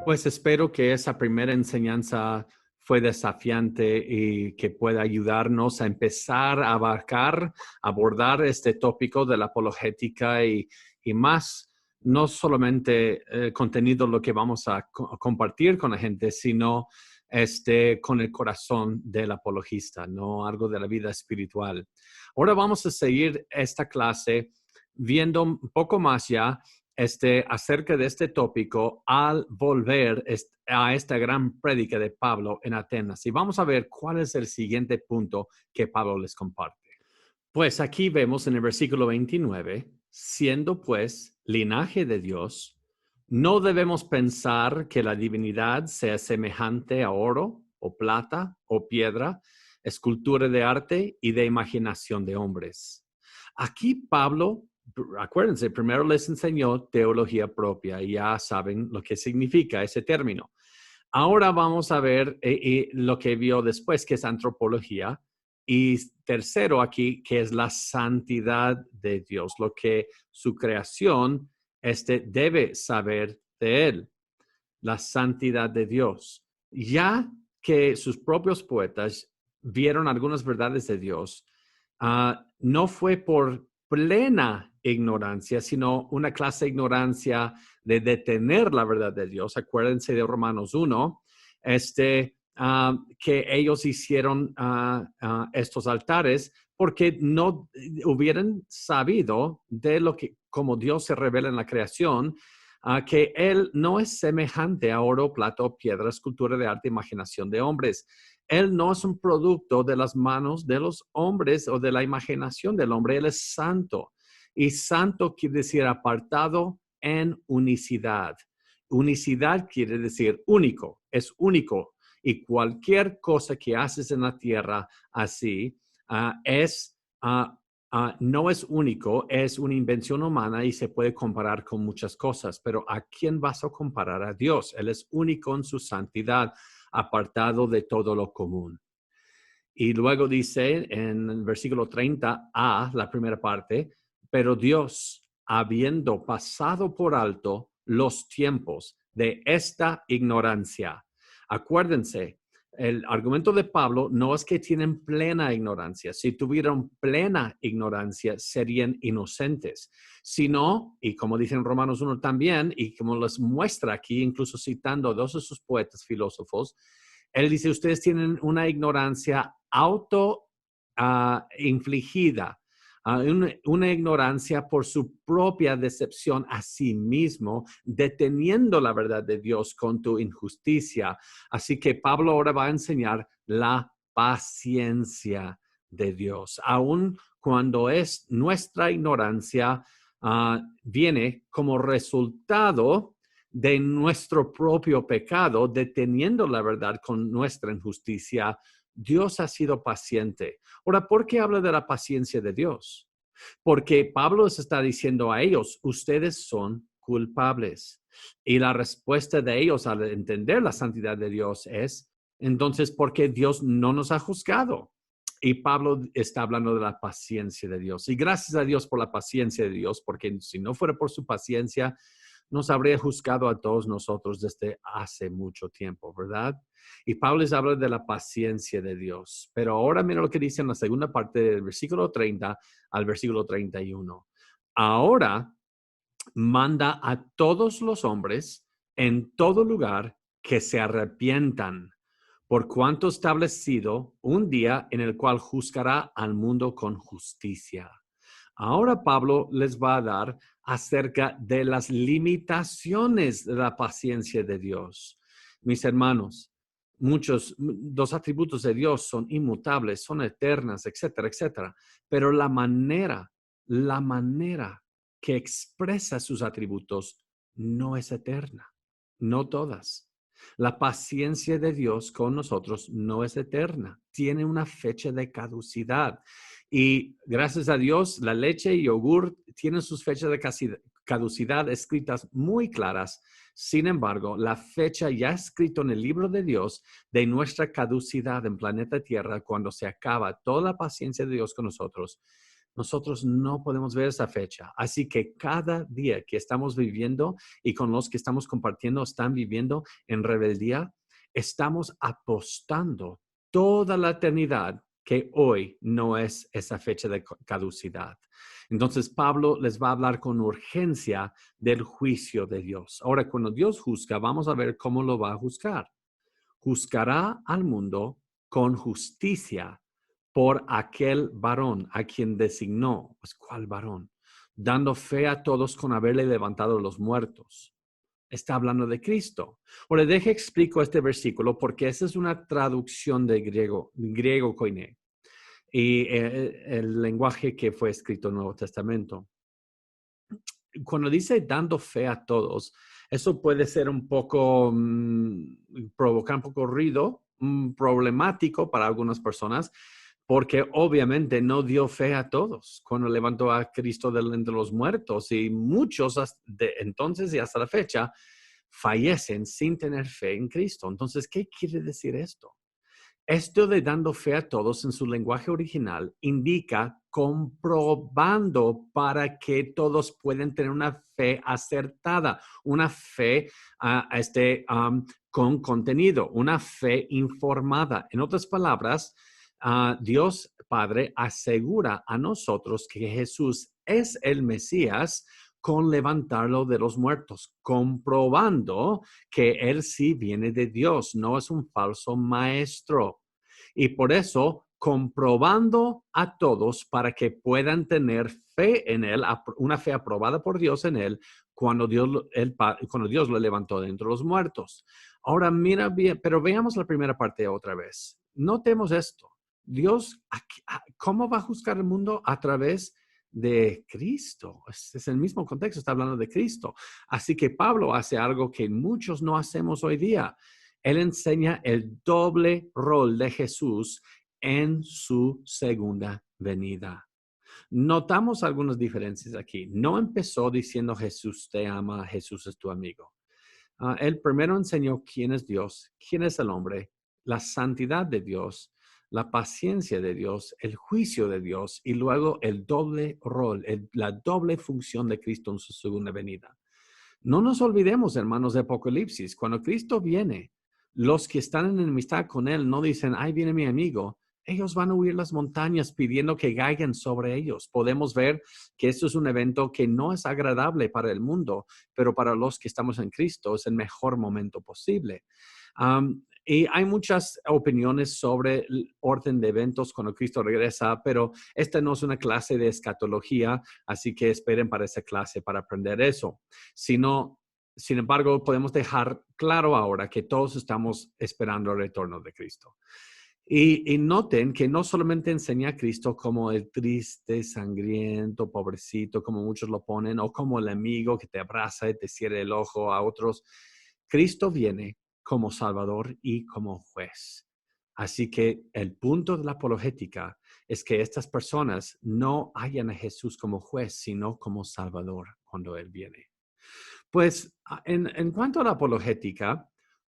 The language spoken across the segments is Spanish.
Pues espero que esa primera enseñanza fue desafiante y que pueda ayudarnos a empezar a abordar este tópico de la apologética y más, no solamente el contenido, lo que vamos a compartir con la gente, sino con el corazón del apologista, no algo de la vida espiritual. Ahora vamos a seguir esta clase viendo un poco más ya acerca de este tópico al volver a esta gran prédica de Pablo en Atenas. Y vamos a ver cuál es el siguiente punto que Pablo les comparte. Pues aquí vemos en el versículo 29, siendo pues linaje de Dios, no debemos pensar que la divinidad sea semejante a oro o plata o piedra, escultura de arte y de imaginación de hombres. Aquí Pablo, acuérdense, primero les enseñó teología propia y ya saben lo que significa ese término. Ahora vamos a ver lo que vio después, que es antropología. Y tercero aquí, que es la santidad de Dios, lo que su creación debe saber de él, la santidad de Dios. Ya que sus propios poetas vieron algunas verdades de Dios, no fue por plena ignorancia, sino una clase de ignorancia de detener la verdad de Dios. Acuérdense de Romanos 1, que ellos hicieron estos altares porque no hubieran sabido de lo que, como Dios se revela en la creación, que Él no es semejante a oro, plata o piedra, escultura de arte, imaginación de hombres. Él no es un producto de las manos de los hombres o de la imaginación del hombre. Él es santo. Y santo quiere decir apartado en unicidad. Unicidad quiere decir único, es único. Y cualquier cosa que haces en la tierra así no es único, es una invención humana y se puede comparar con muchas cosas. Pero ¿a quién vas a comparar? A Dios. Él es único en su santidad, apartado de todo lo común. Y luego dice en el versículo 30a, la primera parte, pero Dios, habiendo pasado por alto los tiempos de esta ignorancia. Acuérdense, el argumento de Pablo no es que tienen plena ignorancia. Si tuvieran plena ignorancia, serían inocentes. Sino, y como dice en Romanos 1 también, y como les muestra aquí, incluso citando a dos de sus poetas filósofos, él dice, ustedes tienen una ignorancia infligida, una ignorancia por su propia decepción a sí mismo, deteniendo la verdad de Dios con tu injusticia. Así que Pablo ahora va a enseñar la paciencia de Dios, aun cuando es nuestra ignorancia, viene como resultado de nuestro propio pecado, deteniendo la verdad con nuestra injusticia. Dios ha sido paciente. Ahora, ¿por qué habla de la paciencia de Dios? Porque Pablo les está diciendo a ellos, ustedes son culpables. Y la respuesta de ellos al entender la santidad de Dios es, entonces, ¿por qué Dios no nos ha juzgado? Y Pablo está hablando de la paciencia de Dios. Y gracias a Dios por la paciencia de Dios, porque si no fuera por su paciencia, nos habría juzgado a todos nosotros desde hace mucho tiempo, ¿verdad? Y Pablo les habla de la paciencia de Dios. Pero ahora mira lo que dice en la segunda parte del versículo 30 al versículo 31. Ahora manda a todos los hombres en todo lugar que se arrepientan, por cuanto establecido un día en el cual juzgará al mundo con justicia. Ahora Pablo les va a dar acerca de las limitaciones de la paciencia de Dios. Mis hermanos, dos atributos de Dios son inmutables, son eternas, etcétera, etcétera. Pero la manera que expresa sus atributos no es eterna, no todas. La paciencia de Dios con nosotros no es eterna, tiene una fecha de caducidad. Y gracias a Dios, la leche y yogur tienen sus fechas de caducidad escritas muy claras. Sin embargo, la fecha ya escrita en el libro de Dios de nuestra caducidad en planeta Tierra, cuando se acaba toda la paciencia de Dios con nosotros, nosotros no podemos ver esa fecha. Así que cada día que estamos viviendo y con los que estamos compartiendo están viviendo en rebeldía, estamos apostando toda la eternidad que hoy no es esa fecha de caducidad. Entonces Pablo les va a hablar con urgencia del juicio de Dios. Ahora, cuando Dios juzga, vamos a ver cómo lo va a juzgar. Juzgará al mundo con justicia por aquel varón a quien designó. Pues, ¿cuál varón? Dando fe a todos con haberle levantado los muertos. Está hablando de Cristo. Ahora, explico este versículo porque esa es una traducción de griego koiné, y el lenguaje que fue escrito en el Nuevo Testamento. Cuando dice dando fe a todos, eso puede ser un poco, provocar un poco ruido, problemático para algunas personas, porque obviamente no dio fe a todos cuando levantó a Cristo de entre los muertos, y muchos de entonces y hasta la fecha fallecen sin tener fe en Cristo. Entonces, ¿qué quiere decir esto? Esto de dando fe a todos en su lenguaje original indica comprobando para que todos puedan tener una fe acertada, una fe con contenido, una fe informada. En otras palabras, Dios Padre asegura a nosotros que Jesús es el Mesías con levantarlo de los muertos, comprobando que Él sí viene de Dios, no es un falso maestro. Y por eso, comprobando a todos para que puedan tener fe en Él, una fe aprobada por Dios en Él, cuando Dios lo levantó de entre los muertos. Ahora mira bien, pero veamos la primera parte otra vez. Notemos esto. Dios, ¿cómo va a juzgar el mundo? A través de Cristo. Es el mismo contexto, está hablando de Cristo. Así que Pablo hace algo que muchos no hacemos hoy día. Él enseña el doble rol de Jesús en su segunda venida. Notamos algunas diferencias aquí. No empezó diciendo Jesús te ama, Jesús es tu amigo. Él primero enseñó quién es Dios, quién es el hombre, la santidad de Dios, la paciencia de Dios, el juicio de Dios, y luego el doble rol, la doble función de Cristo en su segunda venida. No nos olvidemos, hermanos, de Apocalipsis. Cuando Cristo viene, los que están en enemistad con Él no dicen, ahí viene mi amigo. Ellos van a huir las montañas pidiendo que caigan sobre ellos. Podemos ver que esto es un evento que no es agradable para el mundo, pero para los que estamos en Cristo es el mejor momento posible. Y hay muchas opiniones sobre el orden de eventos cuando Cristo regresa, pero esta no es una clase de escatología, así que esperen para esa clase para aprender eso. Sin embargo, podemos dejar claro ahora que todos estamos esperando el retorno de Cristo. Y noten que no solamente enseña a Cristo como el triste, sangriento, pobrecito, como muchos lo ponen, o como el amigo que te abraza y te cierra el ojo a otros. Cristo viene como Salvador y como juez. Así que el punto de la apologética es que estas personas no hayan a Jesús como juez, sino como Salvador cuando Él viene. Pues en cuanto a la apologética,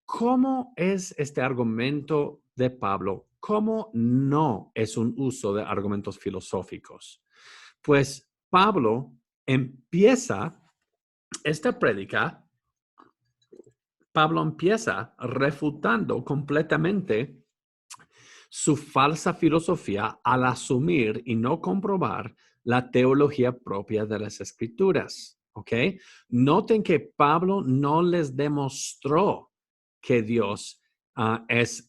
¿cómo es este argumento de Pablo? ¿Cómo no es un uso de argumentos filosóficos? Pues Pablo empieza esta prédica. Pablo empieza refutando completamente su falsa filosofía al asumir y no comprobar la teología propia de las Escrituras. ¿Ok? Noten que Pablo no les demostró que Dios es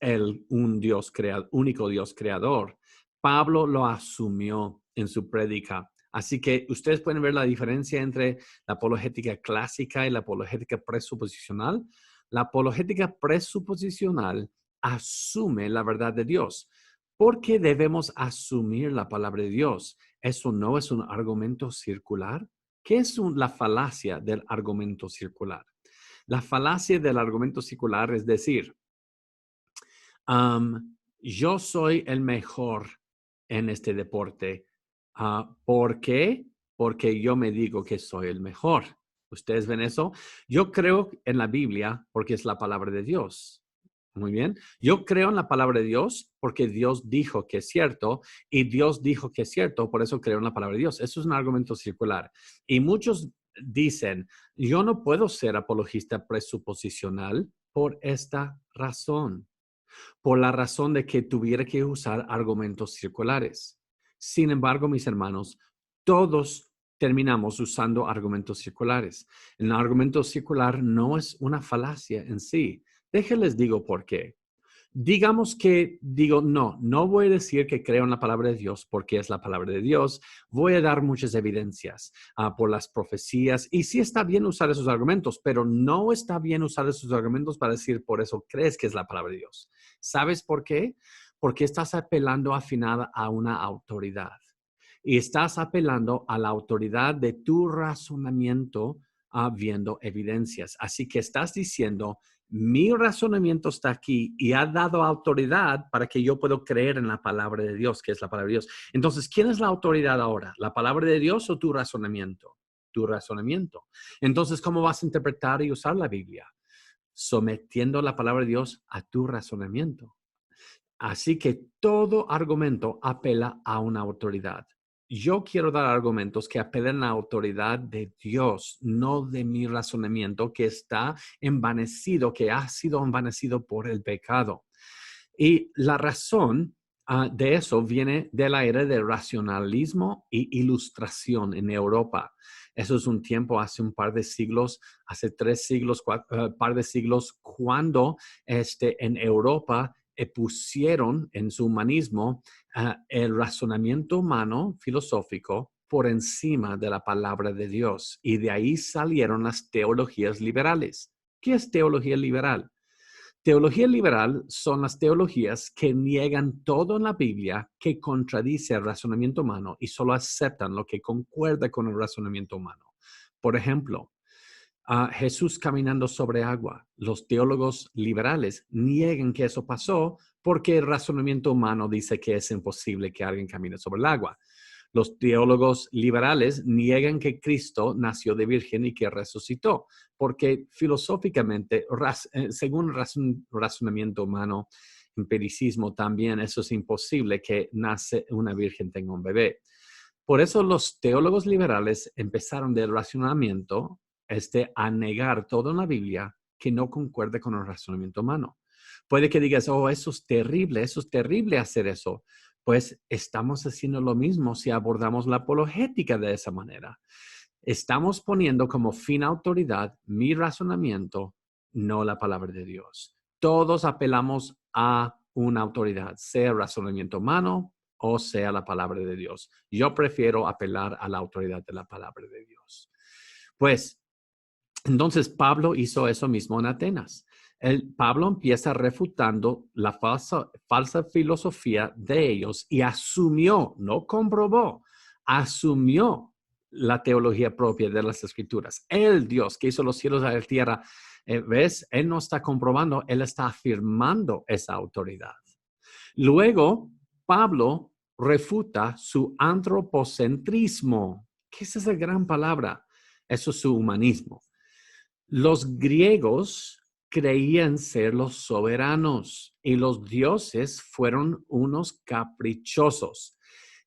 un Dios único Dios creador. Pablo lo asumió en su prédica. Así que ustedes pueden ver la diferencia entre la apologética clásica y la apologética presuposicional. La apologética presuposicional asume la verdad de Dios. ¿Por qué debemos asumir la palabra de Dios? ¿Eso no es un argumento circular? ¿Qué es la falacia del argumento circular? La falacia del argumento circular es decir, yo soy el mejor en este deporte. ¿Por qué? Porque yo me digo que soy el mejor. ¿Ustedes ven eso? Yo creo en la Biblia porque es la palabra de Dios. Muy bien. Yo creo en la palabra de Dios porque Dios dijo que es cierto y Dios dijo que es cierto, por eso creo en la palabra de Dios. Eso es un argumento circular. Y muchos dicen, yo no puedo ser apologista presuposicional por esta razón, por la razón de que tuviera que usar argumentos circulares. Sin embargo, mis hermanos, todos terminamos usando argumentos circulares. El argumento circular no es una falacia en sí. Déjenles digo por qué. Digamos que digo, no voy a decir que creo en la palabra de Dios porque es la palabra de Dios. Voy a dar muchas evidencias por las profecías. Y sí está bien usar esos argumentos, pero no está bien usar esos argumentos para decir por eso crees que es la palabra de Dios. ¿Sabes por qué? Porque estás apelando afinada a una autoridad. Y estás apelando a la autoridad de tu razonamiento viendo evidencias. Así que estás diciendo, mi razonamiento está aquí y ha dado autoridad para que yo pueda creer en la palabra de Dios, que es la palabra de Dios. Entonces, ¿quién es la autoridad ahora? ¿La palabra de Dios o tu razonamiento? Tu razonamiento. Entonces, ¿cómo vas a interpretar y usar la Biblia? Sometiendo la palabra de Dios a tu razonamiento. Así que todo argumento apela a una autoridad. Yo quiero dar argumentos que apelen a la autoridad de Dios, no de mi razonamiento que está envanecido, que ha sido envanecido por el pecado. Y la razón de eso viene de la era del racionalismo y ilustración en Europa. Eso es un tiempo, hace un par de siglos, hace 3 siglos, par de siglos, cuando en Europa pusieron en su humanismo el razonamiento humano filosófico por encima de la palabra de Dios. Y de ahí salieron las teologías liberales. ¿Qué es teología liberal? Teología liberal son las teologías que niegan todo en la Biblia que contradice el razonamiento humano y solo aceptan lo que concuerda con el razonamiento humano. Por ejemplo, Jesús caminando sobre agua. Los teólogos liberales niegan que eso pasó porque el razonamiento humano dice que es imposible que alguien camine sobre el agua. Los teólogos liberales niegan que Cristo nació de virgen y que resucitó, porque filosóficamente, según razonamiento humano, empiricismo también, eso es imposible que nace una virgen tenga un bebé. Por eso los teólogos liberales empezaron del razonamiento a negar todo en la Biblia que no concuerde con el razonamiento humano. Puede que digas, oh, eso es terrible hacer eso. Pues estamos haciendo lo mismo si abordamos la apologética de esa manera. Estamos poniendo como fin autoridad mi razonamiento, no la palabra de Dios. Todos apelamos a una autoridad, sea razonamiento humano o sea la palabra de Dios. Yo prefiero apelar a la autoridad de la palabra de Dios. Pues entonces, Pablo hizo eso mismo en Atenas. Pablo empieza refutando la falsa filosofía de ellos y asumió, no comprobó, asumió la teología propia de las Escrituras. El Dios que hizo los cielos y la tierra, ¿ves? Él no está comprobando, él está afirmando esa autoridad. Luego, Pablo refuta su antropocentrismo. ¿Qué es esa gran palabra? Eso es su humanismo. Los griegos creían ser los soberanos y los dioses fueron unos caprichosos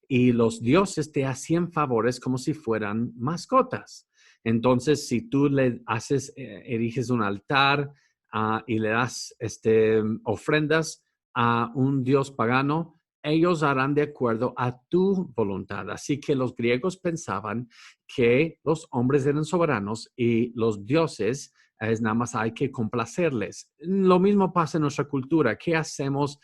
y los dioses te hacían favores como si fueran mascotas. Entonces, si tú le haces, eriges un altar y le das ofrendas a un dios pagano, ellos harán de acuerdo a tu voluntad. Así que los griegos pensaban que los hombres eran soberanos y los dioses es nada más hay que complacerles. Lo mismo pasa en nuestra cultura. ¿Qué hacemos?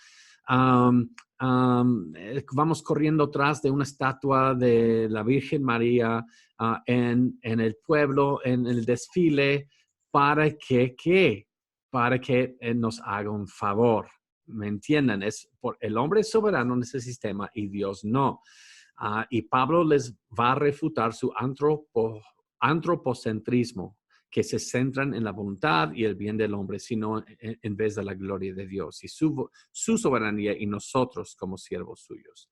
Vamos corriendo tras de una estatua de la Virgen María en el pueblo, en el desfile, para que, ¿qué? Para que nos haga un favor. ¿Me entienden? El hombre es soberano en ese sistema y Dios no. Y Pablo les va a refutar su antropocentrismo, que se centran en la voluntad y el bien del hombre, sino en vez de la gloria de Dios y su soberanía y nosotros como siervos suyos.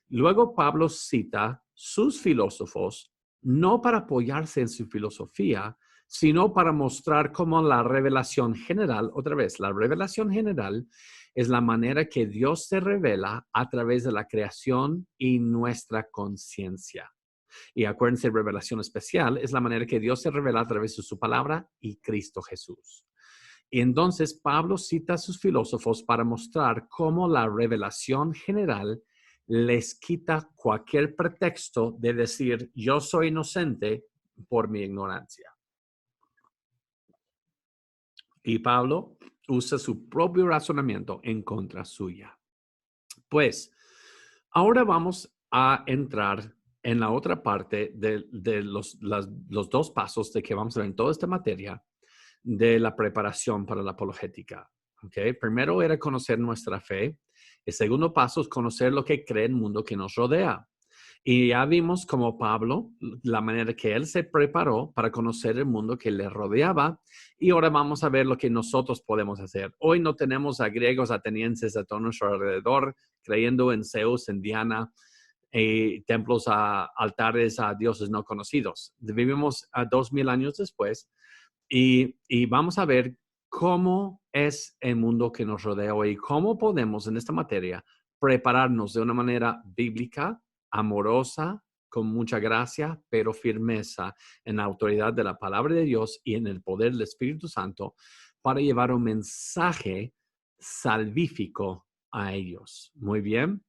Luego Pablo cita sus filósofos, no para apoyarse en su filosofía, sino para mostrar cómo la revelación general, otra vez, la revelación general es la manera que Dios se revela a través de la creación y nuestra conciencia. Y acuérdense, revelación especial es la manera que Dios se revela a través de su palabra y Cristo Jesús. Y entonces Pablo cita a sus filósofos para mostrar cómo la revelación general les quita cualquier pretexto de decir, yo soy inocente por mi ignorancia. Y Pablo usa su propio razonamiento en contra suya. Pues, ahora vamos a entrar en la otra parte de los dos pasos de que vamos a ver en toda esta materia de la preparación para la apologética. ¿Okay? Primero era conocer nuestra fe. El segundo paso es conocer lo que cree el mundo que nos rodea. Y ya vimos como Pablo, la manera que él se preparó para conocer el mundo que le rodeaba. Y ahora vamos a ver lo que nosotros podemos hacer. Hoy no tenemos a griegos atenienses a todo nuestro alrededor, creyendo en Zeus, en Diana, templos a altares a dioses no conocidos. Vivimos a 2000 años después y vamos a ver cómo es el mundo que nos rodea hoy y cómo podemos en esta materia prepararnos de una manera bíblica, amorosa, con mucha gracia, pero firmeza en la autoridad de la palabra de Dios y en el poder del Espíritu Santo para llevar un mensaje salvífico a ellos. Muy bien.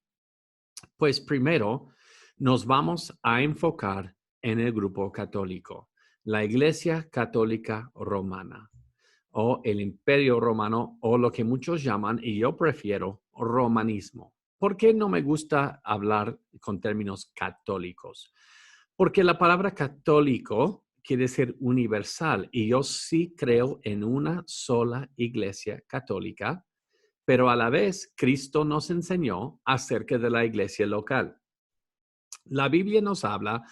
Pues primero nos vamos a enfocar en el grupo católico, la Iglesia Católica Romana o el Imperio Romano o lo que muchos llaman, y yo prefiero, romanismo. ¿Por qué no me gusta hablar con términos católicos? Porque la palabra católico quiere decir universal y yo sí creo en una sola iglesia católica, pero a la vez Cristo nos enseñó acerca de la iglesia local. La Biblia nos habla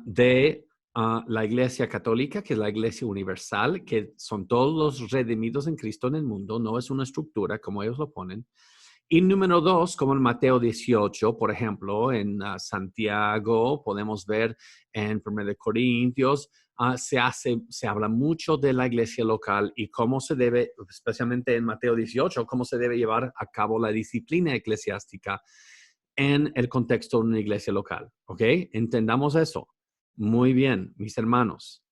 de la iglesia católica, que es la iglesia universal, que son todos los redimidos en Cristo en el mundo, no es una estructura como ellos lo ponen. Y número dos, como en Mateo 18, por ejemplo, en Santiago, podemos ver en 1 Corintios, se habla mucho de la iglesia local y cómo se debe, especialmente en Mateo 18, cómo se debe llevar a cabo la disciplina eclesiástica en el contexto de una iglesia local. ¿Ok? Entendamos eso. Muy bien, mis hermanos.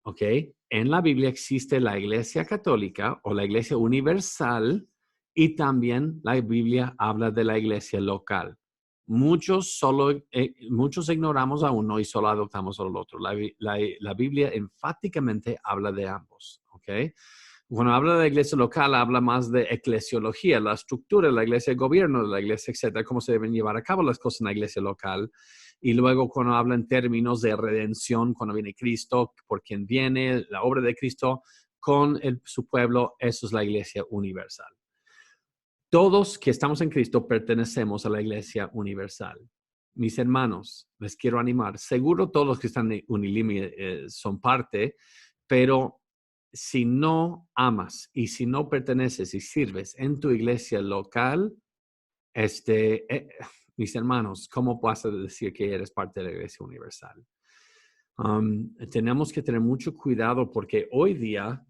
¿Ok? En la Biblia existe la iglesia católica o la iglesia universal y también la Biblia habla de la iglesia local. Muchos ignoramos a uno y solo adoptamos al otro. La Biblia enfáticamente habla de ambos. ¿Ok? Cuando habla de la iglesia local, habla más de eclesiología, la estructura de la iglesia, el gobierno de la iglesia, etcétera, cómo se deben llevar a cabo las cosas en la iglesia local. Y luego cuando habla en términos de redención, cuando viene Cristo, por quien viene, la obra de Cristo con su pueblo, eso es la iglesia universal. Todos que estamos en Cristo pertenecemos a la iglesia universal. Mis hermanos, les quiero animar. Seguro todos los que están en Unilimi son parte, pero si no amas y si no perteneces y sirves en tu iglesia local, mis hermanos, ¿cómo vas a decir que eres parte de la iglesia universal? Tenemos que tener mucho cuidado porque hoy día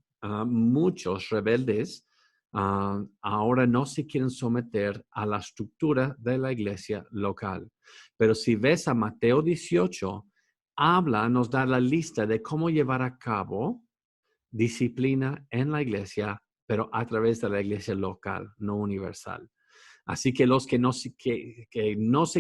muchos rebeldes ahora no se quieren someter a la estructura de la iglesia local. Pero si ves a Mateo 18, nos da la lista de cómo llevar a cabo disciplina en la iglesia, pero a través de la iglesia local, no universal. Así que los que no se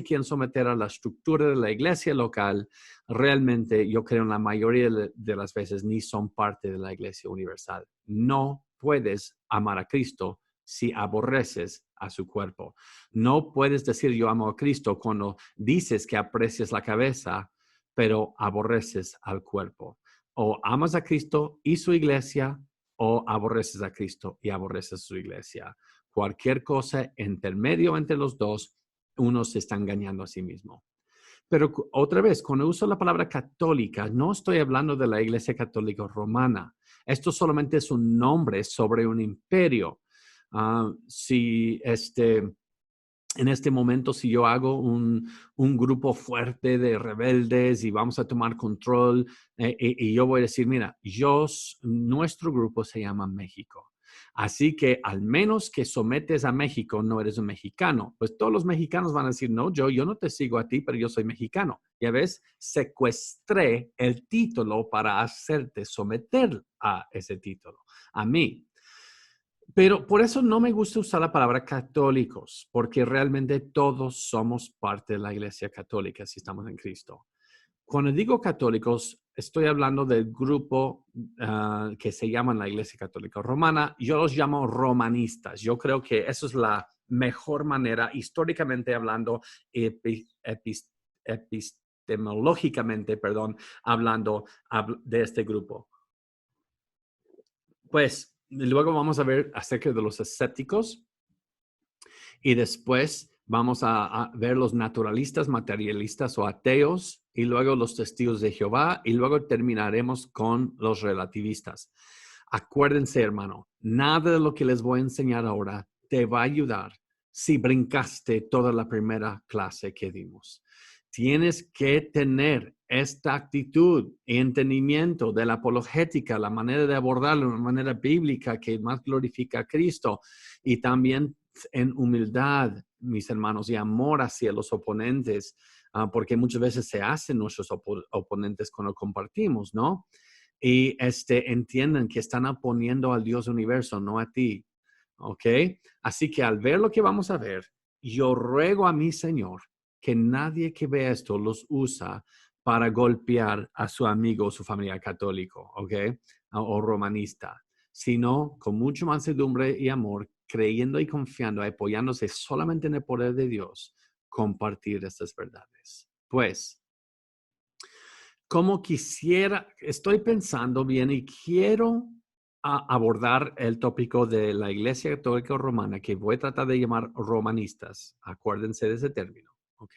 quieren someter a la estructura de la iglesia local, realmente yo creo en la mayoría de las veces ni son parte de la iglesia universal. No puedes amar a Cristo si aborreces a su cuerpo. No puedes decir yo amo a Cristo cuando dices que aprecias la cabeza, pero aborreces al cuerpo. O amas a Cristo y su iglesia, o aborreces a Cristo y aborreces su iglesia. Cualquier cosa intermedio entre los dos, uno se está engañando a sí mismo. Pero otra vez, cuando uso la palabra católica, no estoy hablando de la Iglesia Católica Romana. Esto solamente es un nombre sobre un imperio. Si en este momento, si yo hago un grupo fuerte de rebeldes y vamos a tomar control, y yo voy a decir, mira, nuestro grupo se llama México. Así que al menos que sometes a México, no eres un mexicano. Pues todos los mexicanos van a decir, no, yo no te sigo a ti, pero yo soy mexicano. Ya ves, secuestré el título para hacerte someter a ese título, a mí. Pero por eso no me gusta usar la palabra católicos, porque realmente todos somos parte de la Iglesia Católica si estamos en Cristo. Cuando digo católicos, estoy hablando del grupo que se llama la Iglesia Católica Romana. Yo los llamo romanistas. Yo creo que eso es la mejor manera, históricamente hablando, epistemológicamente, perdón, hablando de este grupo. Pues luego vamos a ver acerca de los escépticos y después vamos a ver los naturalistas, materialistas o ateos y luego los testigos de Jehová y luego terminaremos con los relativistas. Acuérdense, hermano, nada de lo que les voy a enseñar ahora te va a ayudar si brincaste toda la primera clase que dimos. Tienes que tener esta actitud y entendimiento de la apologética, la manera de abordarlo de una manera bíblica que más glorifica a Cristo y también en humildad, mis hermanos, y amor hacia los oponentes, porque muchas veces se hacen nuestros oponentes cuando compartimos, ¿no? Y entiendan que están oponiendo al Dios universo, no a ti, ¿ok? Así que al ver lo que vamos a ver, yo ruego a mi Señor que nadie que vea esto los usa para golpear a su amigo o su familia católico, ¿ok? O romanista, sino con mucha mansedumbre y amor, creyendo y confiando, apoyándose solamente en el poder de Dios, compartir estas verdades. Pues, como quisiera, estoy pensando bien y quiero abordar el tópico de la Iglesia Católica Romana, que voy a tratar de llamar romanistas. Acuérdense de ese término, ¿ok?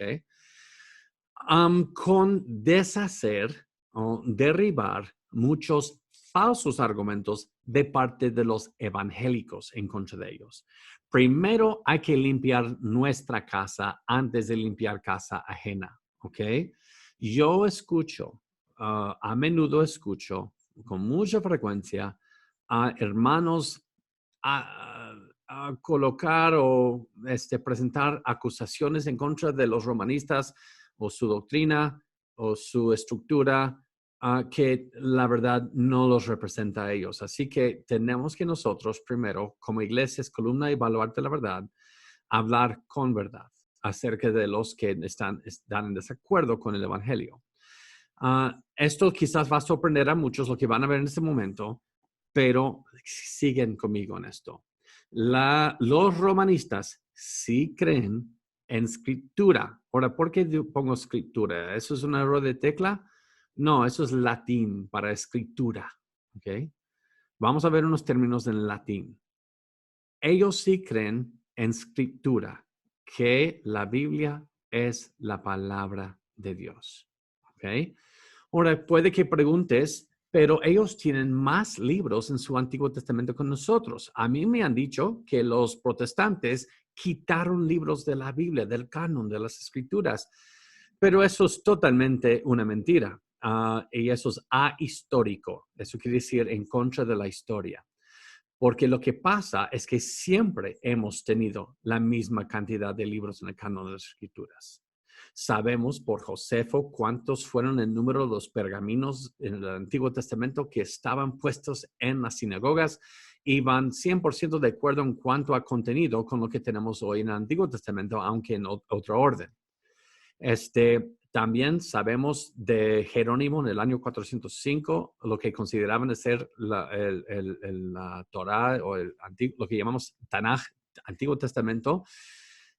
Con deshacer o derribar muchos falsos argumentos de parte de los evangélicos en contra de ellos. Primero hay que limpiar nuestra casa antes de limpiar casa ajena, ¿ok? Yo escucho, a menudo escucho con mucha frecuencia a hermanos a colocar o presentar acusaciones en contra de los romanistas o su doctrina o su estructura que la verdad no los representa a ellos. Así que tenemos que nosotros primero, como iglesias, columna y baluarte de la verdad, hablar con verdad acerca de los que están en desacuerdo con el evangelio. Esto quizás va a sorprender a muchos lo que van a ver en este momento, pero siguen conmigo en esto. Los romanistas sí creen en escritura. Ahora, ¿por qué pongo escritura? ¿Eso es un error de tecla? No, eso es latín para escritura. ¿Ok? Vamos a ver unos términos en latín. Ellos sí creen en escritura, que la Biblia es la palabra de Dios. ¿Ok? Ahora, puede que preguntes, pero ellos tienen más libros en su Antiguo Testamento que nosotros. A mí me han dicho que los protestantes quitaron libros de la Biblia, del canon, de las escrituras, pero eso es totalmente una mentira. Y eso es ahistórico. Eso quiere decir en contra de la historia. Porque lo que pasa es que siempre hemos tenido la misma cantidad de libros en el canon de las escrituras. Sabemos por Josefo cuántos fueron el número de los pergaminos en el Antiguo Testamento que estaban puestos en las sinagogas y van 100% de acuerdo en cuanto a contenido con lo que tenemos hoy en el Antiguo Testamento, aunque en otro orden. También sabemos de Jerónimo en el año 405, lo que consideraban de ser la Torá o lo que llamamos Tanaj, Antiguo Testamento.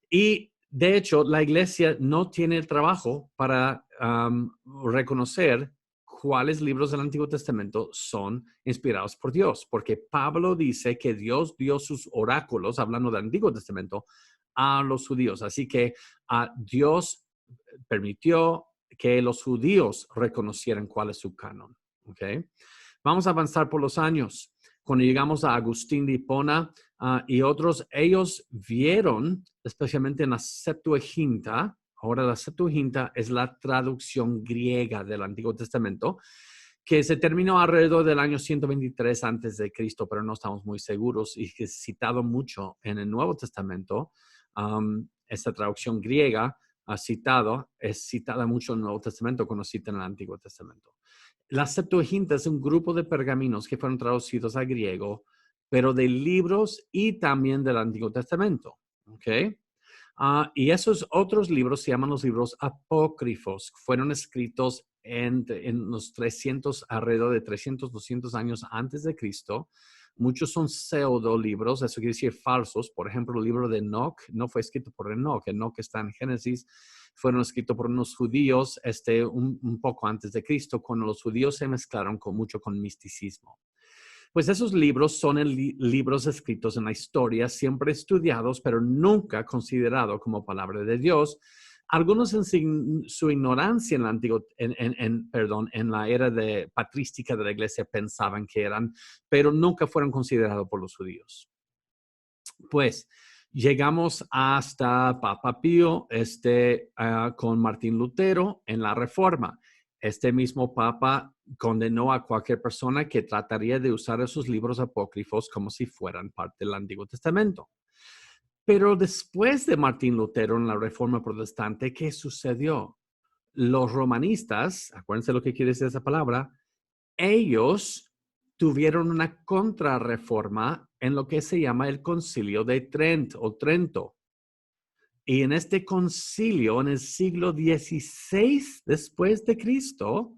Y de hecho, la iglesia no tiene el trabajo para reconocer cuáles libros del Antiguo Testamento son inspirados por Dios, porque Pablo dice que Dios dio sus oráculos, hablando del Antiguo Testamento, a los judíos. Así que Dios permitió que los judíos reconocieran cuál es su canon. ¿Okay? Vamos a avanzar por los años. Cuando llegamos a Agustín de Hipona y otros, ellos vieron, especialmente en la Septuaginta, ahora la Septuaginta es la traducción griega del Antiguo Testamento, que se terminó alrededor del año 123 antes de Cristo, pero no estamos muy seguros, y que es citado mucho en el Nuevo Testamento. Esta traducción griega es citada mucho en el Nuevo Testamento cuando cita en el Antiguo Testamento. La Septuaginta es un grupo de pergaminos que fueron traducidos a griego, pero de libros y también del Antiguo Testamento. ¿Ok? Y esos otros libros se llaman los libros apócrifos. Fueron escritos en los 300, alrededor de 300, 200 años antes de Cristo. Muchos son pseudolibros, eso quiere decir falsos. Por ejemplo, el libro de Enoch no fue escrito por Enoch. Enoch está en Génesis. Fueron escritos por unos judíos un poco antes de Cristo, cuando los judíos se mezclaron mucho con misticismo. Pues esos libros son libros escritos en la historia, siempre estudiados, pero nunca considerados como palabra de Dios. Algunos en su ignorancia en la era patrística de la iglesia pensaban que eran, pero nunca fueron considerados por los judíos. Pues llegamos hasta Papa Pío con Martín Lutero en la Reforma. Este mismo Papa condenó a cualquier persona que trataría de usar esos libros apócrifos como si fueran parte del Antiguo Testamento. Pero después de Martín Lutero en la Reforma Protestante, ¿qué sucedió? Los romanistas, acuérdense lo que quiere decir esa palabra, ellos tuvieron una contrarreforma en lo que se llama el Concilio de Trento. Y en este concilio, en el siglo XVI después de Cristo,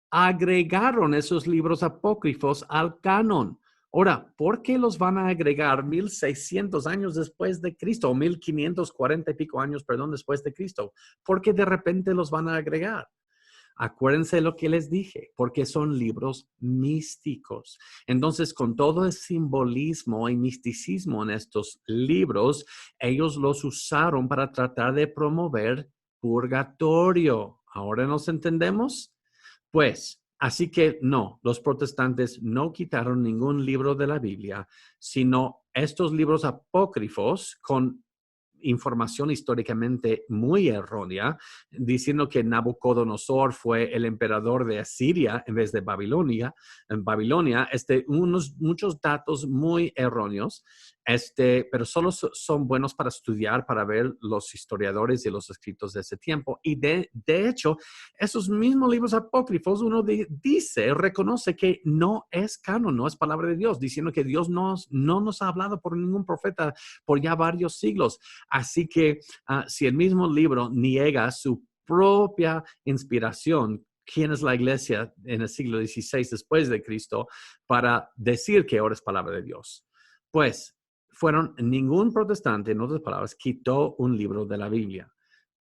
agregaron esos libros apócrifos al canon. Ahora, ¿por qué los van a agregar 1600 años después de Cristo o 1540 y pico años, después de Cristo? ¿Por qué de repente los van a agregar? Acuérdense lo que les dije, porque son libros místicos. Entonces, con todo el simbolismo y misticismo en estos libros, ellos los usaron para tratar de promover purgatorio. ¿Ahora nos entendemos? Pues, así que no, los protestantes no quitaron ningún libro de la Biblia, sino estos libros apócrifos con información históricamente muy errónea, diciendo que Nabucodonosor fue el emperador de Asiria en vez de Babilonia. En Babilonia, muchos datos muy erróneos, pero solo son buenos para estudiar, para ver los historiadores y los escritos de ese tiempo. Y de hecho, esos mismos libros apócrifos, uno reconoce que no es canon, no es palabra de Dios, diciendo que Dios no nos ha hablado por ningún profeta por ya varios siglos. Así que si el mismo libro niega su propia inspiración, ¿quién es la iglesia en el siglo XVI después de Cristo para decir que ahora es palabra de Dios? Pues ningún protestante, en otras palabras, quitó un libro de la Biblia.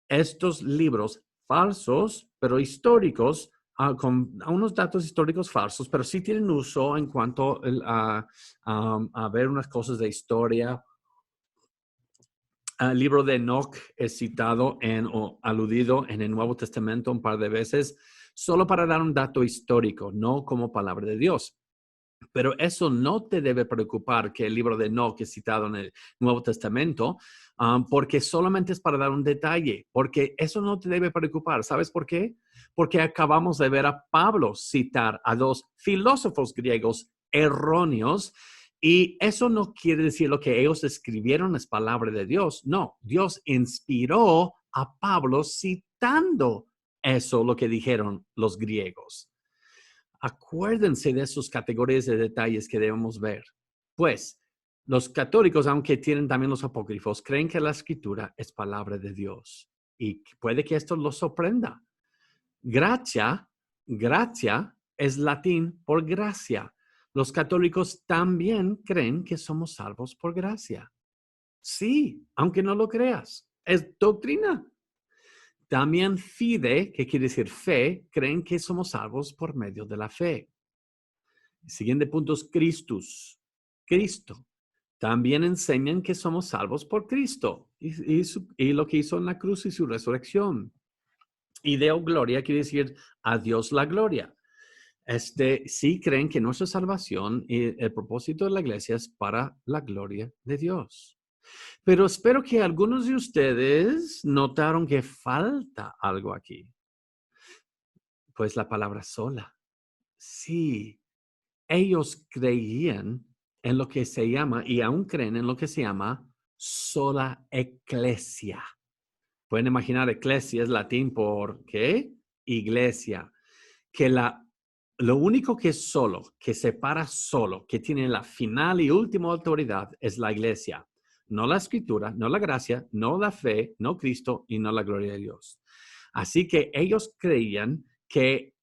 Estos libros falsos, pero históricos, con unos datos históricos falsos, pero sí tienen uso en cuanto a ver unas cosas de historia. El libro de Enoch es citado o aludido en el Nuevo Testamento un par de veces, solo para dar un dato histórico, no como palabra de Dios. Pero eso no te debe preocupar que el libro de Enoch es citado en el Nuevo Testamento, porque solamente es para dar un detalle, porque eso no te debe preocupar. ¿Sabes por qué? Porque acabamos de ver a Pablo citar a dos filósofos griegos erróneos. Y eso no quiere decir lo que ellos escribieron es palabra de Dios. No, Dios inspiró a Pablo citando eso, lo que dijeron los griegos. Acuérdense de esas categorías de detalles que debemos ver. Pues, los católicos, aunque tienen también los apócrifos, creen que la escritura es palabra de Dios. Y puede que esto los sorprenda. Gracia es latín por gracia. Los católicos también creen que somos salvos por gracia. Sí, aunque no lo creas, es doctrina. También fide, que quiere decir fe, creen que somos salvos por medio de la fe. El siguiente punto es Christus, Cristo. También enseñan que somos salvos por Cristo y lo que hizo en la cruz y su resurrección. Y Deo Gloria quiere decir a Dios la gloria. sí creen que nuestra salvación y el propósito de la iglesia es para la gloria de Dios. Pero espero que algunos de ustedes notaron que falta algo aquí. Pues la palabra sola. Sí, ellos creían en lo que se llama, y aún creen en lo que se llama, sola ecclesia. Pueden imaginar, ecclesia es latín por, ¿qué? Iglesia. Que lo único que es solo, que separa solo, que tiene la final y última autoridad es la iglesia. No la escritura, no la gracia, no la fe, no Cristo y no la gloria de Dios. Así que ellos creían que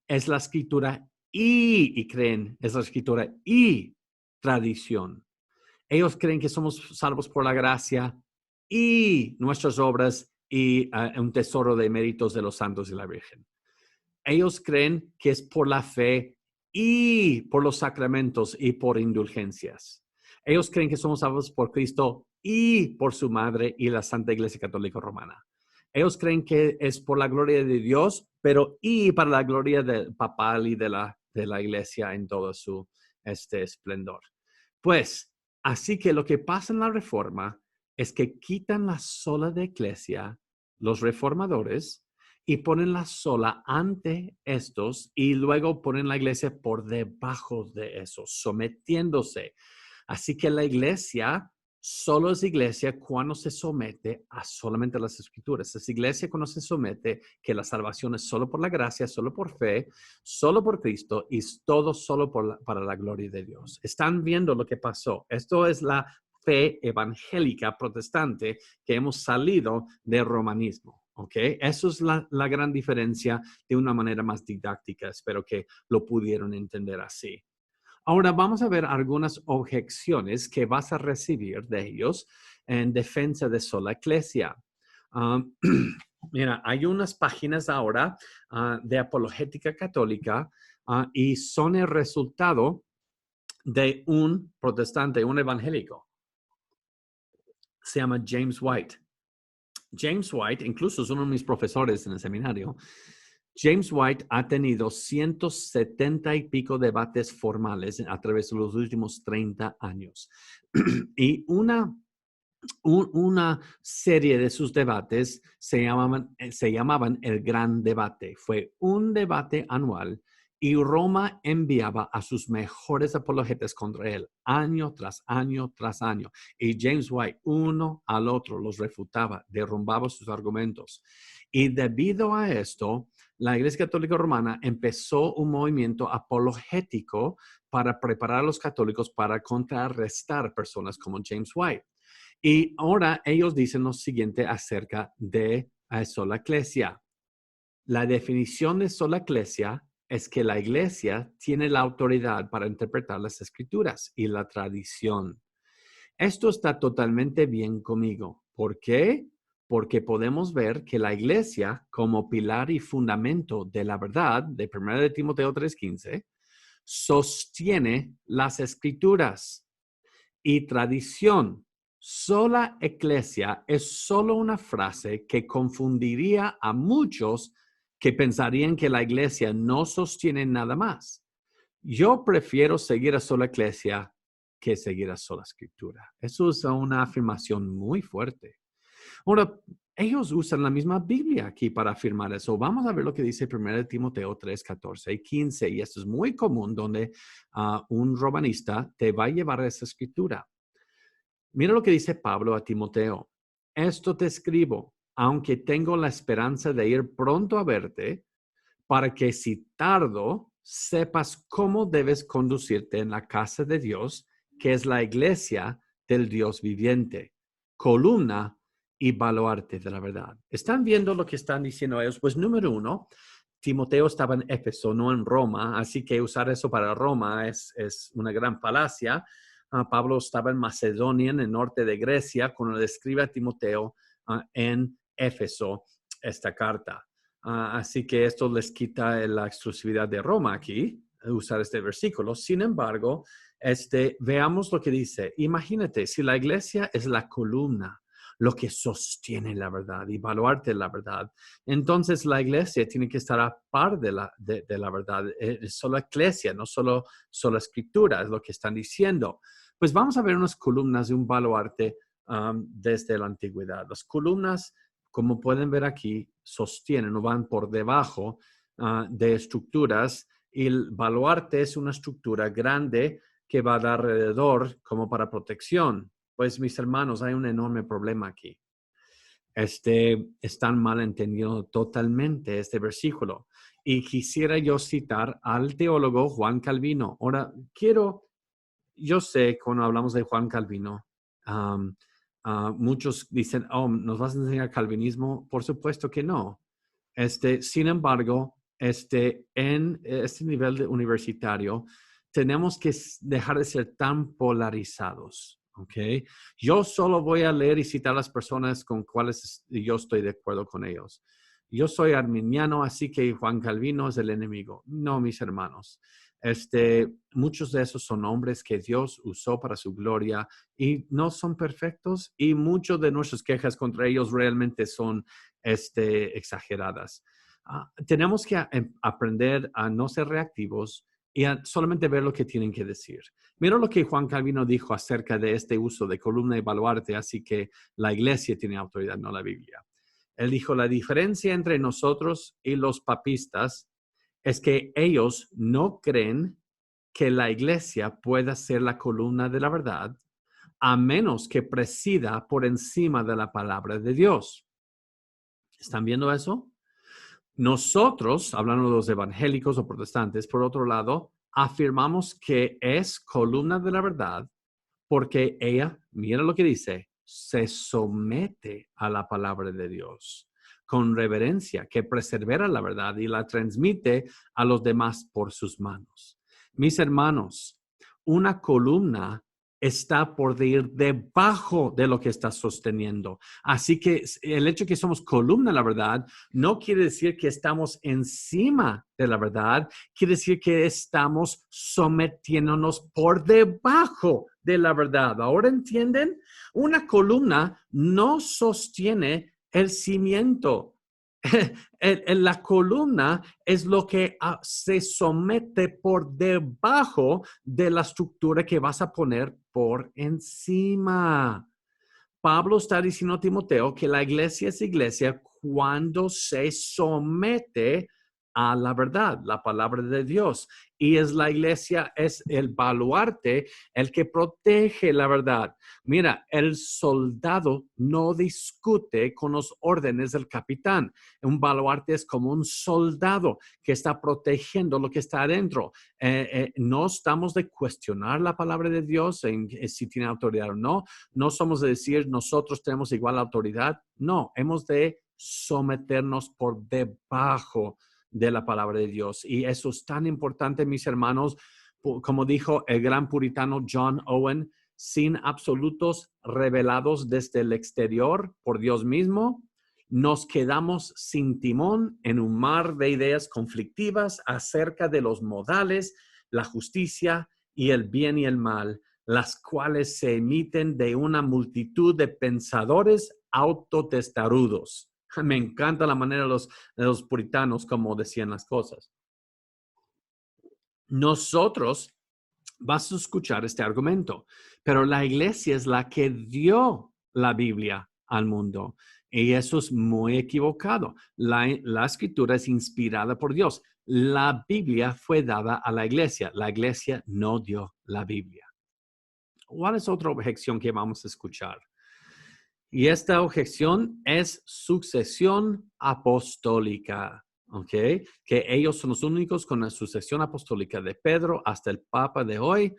es la escritura y creen, es la escritura y tradición. Ellos creen que somos salvos por la gracia y nuestras obras y un tesoro de méritos de los santos y la Virgen. Ellos creen que es por la fe y por los sacramentos y por indulgencias. Ellos creen que somos salvos por Cristo y por su madre y la Santa Iglesia Católica Romana. Ellos creen que es por la gloria de Dios, pero y para la gloria del papal y de la iglesia en todo su esplendor. Pues, así que lo que pasa en la Reforma es que quitan la sola de iglesia, los reformadores, y ponen la sola ante estos y luego ponen la iglesia por debajo de eso, sometiéndose. Así que la iglesia solo es iglesia cuando se somete a solamente las escrituras. Es iglesia cuando se somete que la salvación es solo por la gracia, solo por fe, solo por Cristo y todo solo para la gloria de Dios. Están viendo lo que pasó. Esto es la fe evangélica protestante que hemos salido del romanismo. ¿Ok? Eso es la gran diferencia de una manera más didáctica. Espero que lo pudieron entender así. Ahora vamos a ver algunas objeciones que vas a recibir de ellos en defensa de sola iglesia. Mira, hay unas páginas ahora de apologética católica y son el resultado de un protestante, un evangélico. Se llama James White. James White, incluso es uno de mis profesores en el seminario. James White ha tenido 170 y pico debates formales a través de los últimos 30 años. Y una serie de sus debates se llamaban el Gran Debate. Fue un debate anual y Roma enviaba a sus mejores apologetas contra él, año tras año tras año. Y James White, uno al otro, los refutaba, derrumbaba sus argumentos. Y debido a esto, la Iglesia Católica Romana empezó un movimiento apologético para preparar a los católicos para contrarrestar personas como James White. Y ahora ellos dicen lo siguiente acerca de sola ecclesia. La definición de sola ecclesia es que la iglesia tiene la autoridad para interpretar las escrituras y la tradición. Esto está totalmente bien conmigo. ¿Por qué? Porque podemos ver que la iglesia, como pilar y fundamento de la verdad, de 1 de Timoteo 3:15, sostiene las escrituras y tradición. Sola ecclesia es solo una frase que confundiría a muchos que pensarían que la iglesia no sostiene nada más. Yo prefiero seguir a sola iglesia que seguir a sola escritura. Eso es una afirmación muy fuerte. Ahora, ellos usan la misma Biblia aquí para afirmar eso. Vamos a ver lo que dice 1 Timoteo 3, 14 y 15. Y esto es muy común donde un romanista te va a llevar a esa escritura. Mira lo que dice Pablo a Timoteo. Esto te escribo, aunque tengo la esperanza de ir pronto a verte, para que si tardo, sepas cómo debes conducirte en la casa de Dios, que es la iglesia del Dios viviente, columna y baluarte de la verdad. ¿Están viendo lo que están diciendo ellos? Pues número uno, Timoteo estaba en Éfeso, no en Roma, así que usar eso para Roma es una gran falacia. Pablo estaba en Macedonia, en el norte de Grecia, cuando le escribe a Timoteo en Éfeso esta carta. Así que esto les quita la exclusividad de Roma aquí, usar este versículo. Sin embargo, veamos lo que dice. Imagínate, si la iglesia es la columna, lo que sostiene la verdad y baluarte la verdad. Entonces la iglesia tiene que estar a par de la verdad. Es solo iglesia, no solo escritura, es lo que están diciendo. Pues vamos a ver unas columnas de un baluarte desde la antigüedad. Las columnas, como pueden ver aquí, sostienen o van por debajo de estructuras, y el baluarte es una estructura grande que va de alrededor como para protección. Pues mis hermanos, hay un enorme problema aquí. Están mal entendiendo totalmente este versículo. Y quisiera yo citar al teólogo Juan Calvino. Ahora, yo sé cuando hablamos de Juan Calvino, um, muchos dicen, oh, ¿nos vas a enseñar calvinismo? Por supuesto que no. Sin embargo, en este nivel universitario, tenemos que dejar de ser tan polarizados, ¿ok? Yo solo voy a leer y citar a las personas con cuales yo estoy de acuerdo con ellos. Yo soy arminiano, así que Juan Calvino es el enemigo. No, mis hermanos. Muchos de esos son hombres que Dios usó para su gloria y no son perfectos, y muchas de nuestras quejas contra ellos realmente son exageradas. Tenemos que aprender a no ser reactivos y a solamente ver lo que tienen que decir. Mira lo que Juan Calvino dijo acerca de este uso de columna y baluarte, así que la iglesia tiene autoridad, no la Biblia. Él dijo, la diferencia entre nosotros y los papistas es que ellos no creen que la iglesia pueda ser la columna de la verdad, a menos que presida por encima de la palabra de Dios. ¿Están viendo eso? Nosotros, hablando de los evangélicos o protestantes, por otro lado, afirmamos que es columna de la verdad porque ella, mira lo que dice, se somete a la palabra de Dios con reverencia, que persevera la verdad y la transmite a los demás por sus manos. Mis hermanos, una columna está por ir debajo de lo que está sosteniendo. Así que el hecho de que somos columna de la verdad no quiere decir que estamos encima de la verdad, quiere decir que estamos sometiéndonos por debajo de la verdad. ¿Ahora entienden? Una columna no sostiene el cimiento. La columna es lo que se somete por debajo de la estructura que vas a poner por encima. Pablo está diciendo a Timoteo que la iglesia es iglesia cuando se somete a la verdad, la palabra de Dios. Y es la iglesia, es el baluarte, el que protege la verdad. Mira, el soldado no discute con los órdenes del capitán. Un baluarte es como un soldado que está protegiendo lo que está adentro. No estamos de cuestionar la palabra de Dios en si tiene autoridad o no. No somos de decir nosotros tenemos igual autoridad. No, hemos de someternos por debajo de la palabra de Dios. Y eso es tan importante, mis hermanos, como dijo el gran puritano John Owen, sin absolutos revelados desde el exterior por Dios mismo, nos quedamos sin timón en un mar de ideas conflictivas acerca de los modales, la justicia y el bien y el mal, las cuales se emiten de una multitud de pensadores autotestarudos. Me encanta la manera de los puritanos como decían las cosas. Nosotros vas a escuchar este argumento, pero la iglesia es la que dio la Biblia al mundo. Y eso es muy equivocado. La escritura es inspirada por Dios. La Biblia fue dada a la iglesia. La iglesia no dio la Biblia. ¿Cuál es otra objeción que vamos a escuchar? Y esta objeción es sucesión apostólica, ¿ok? Que ellos son los únicos con la sucesión apostólica de Pedro hasta el Papa de hoy.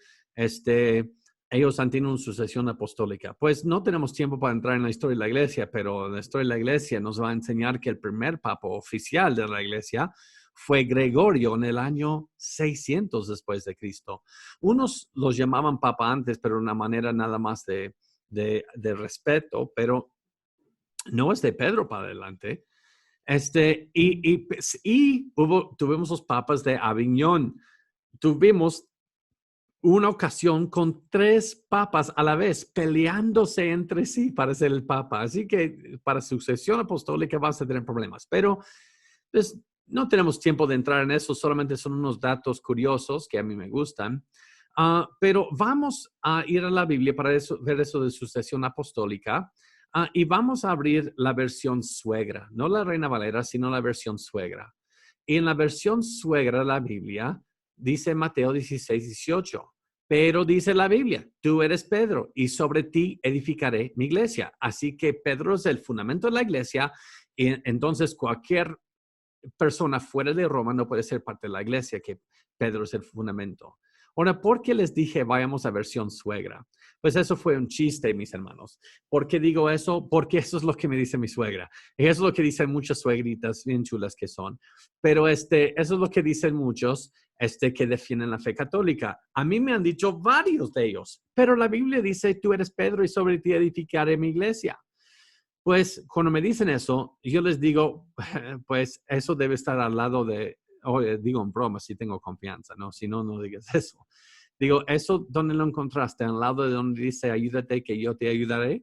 Ellos han tenido una sucesión apostólica. Pues no tenemos tiempo para entrar en la historia de la iglesia, pero la historia de la iglesia nos va a enseñar que el primer papa oficial de la iglesia fue Gregorio en el año 600 después de Cristo. Unos los llamaban papa antes, pero de una manera nada más de respeto, pero no es de Pedro para adelante. Tuvimos los papas de Aviñón. Tuvimos una ocasión con 3 papas a la vez peleándose entre sí para ser el papa. Así que para sucesión apostólica vas a tener problemas. Pero pues, no tenemos tiempo de entrar en eso, solamente son unos datos curiosos que a mí me gustan. Pero vamos a ir a la Biblia para ver eso de sucesión apostólica. Y vamos a abrir la versión suegra, no la Reina Valera, sino la versión suegra. Y en la versión suegra de la Biblia, dice Mateo 16, 18. Pero dice la Biblia, tú eres Pedro y sobre ti edificaré mi iglesia. Así que Pedro es el fundamento de la iglesia y entonces cualquier persona fuera de Roma no puede ser parte de la iglesia, que Pedro es el fundamento. Ahora, ¿por qué les dije vayamos a versión suegra? Pues eso fue un chiste, mis hermanos. ¿Por qué digo eso? Porque eso es lo que me dice mi suegra. Y eso es lo que dicen muchas suegritas bien chulas que son. Pero eso es lo que dicen muchos que defienden la fe católica. A mí me han dicho varios de ellos, pero la Biblia dice, tú eres Pedro y sobre ti edificaré mi iglesia. Pues cuando me dicen eso, yo les digo, pues eso debe estar al lado de, digo en broma, si tengo confianza, ¿no? Si no, no digas eso. Digo, ¿eso dónde lo encontraste? ¿Al lado de donde dice, ayúdate que yo te ayudaré?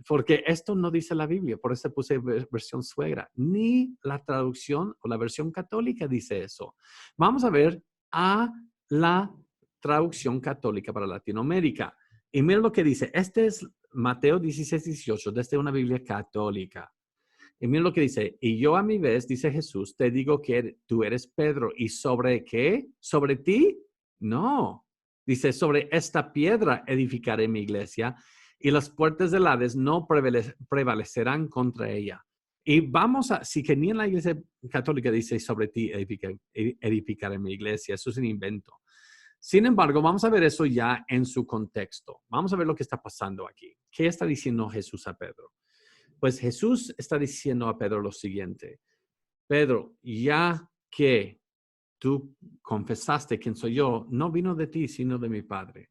Porque esto no dice la Biblia, por eso puse versión suegra. Ni la traducción o la versión católica dice eso. Vamos a ver a la traducción católica para Latinoamérica. Y mira lo que dice. Este es Mateo 16, 18, desde una Biblia católica. Y mira lo que dice. Y yo a mi vez, dice Jesús, te digo que tú eres Pedro. ¿Y sobre qué? ¿Sobre ti? No. Dice, sobre esta piedra edificaré mi iglesia y las puertas del Hades no prevalecerán contra ella. Y vamos a, si que ni en la iglesia católica dice sobre ti edificaré mi iglesia, eso es un invento. Sin embargo, vamos a ver eso ya en su contexto. Vamos a ver lo que está pasando aquí. ¿Qué está diciendo Jesús a Pedro? Pues Jesús está diciendo a Pedro lo siguiente. Pedro, ya que tú confesaste quién soy yo, no vino de ti, sino de mi Padre.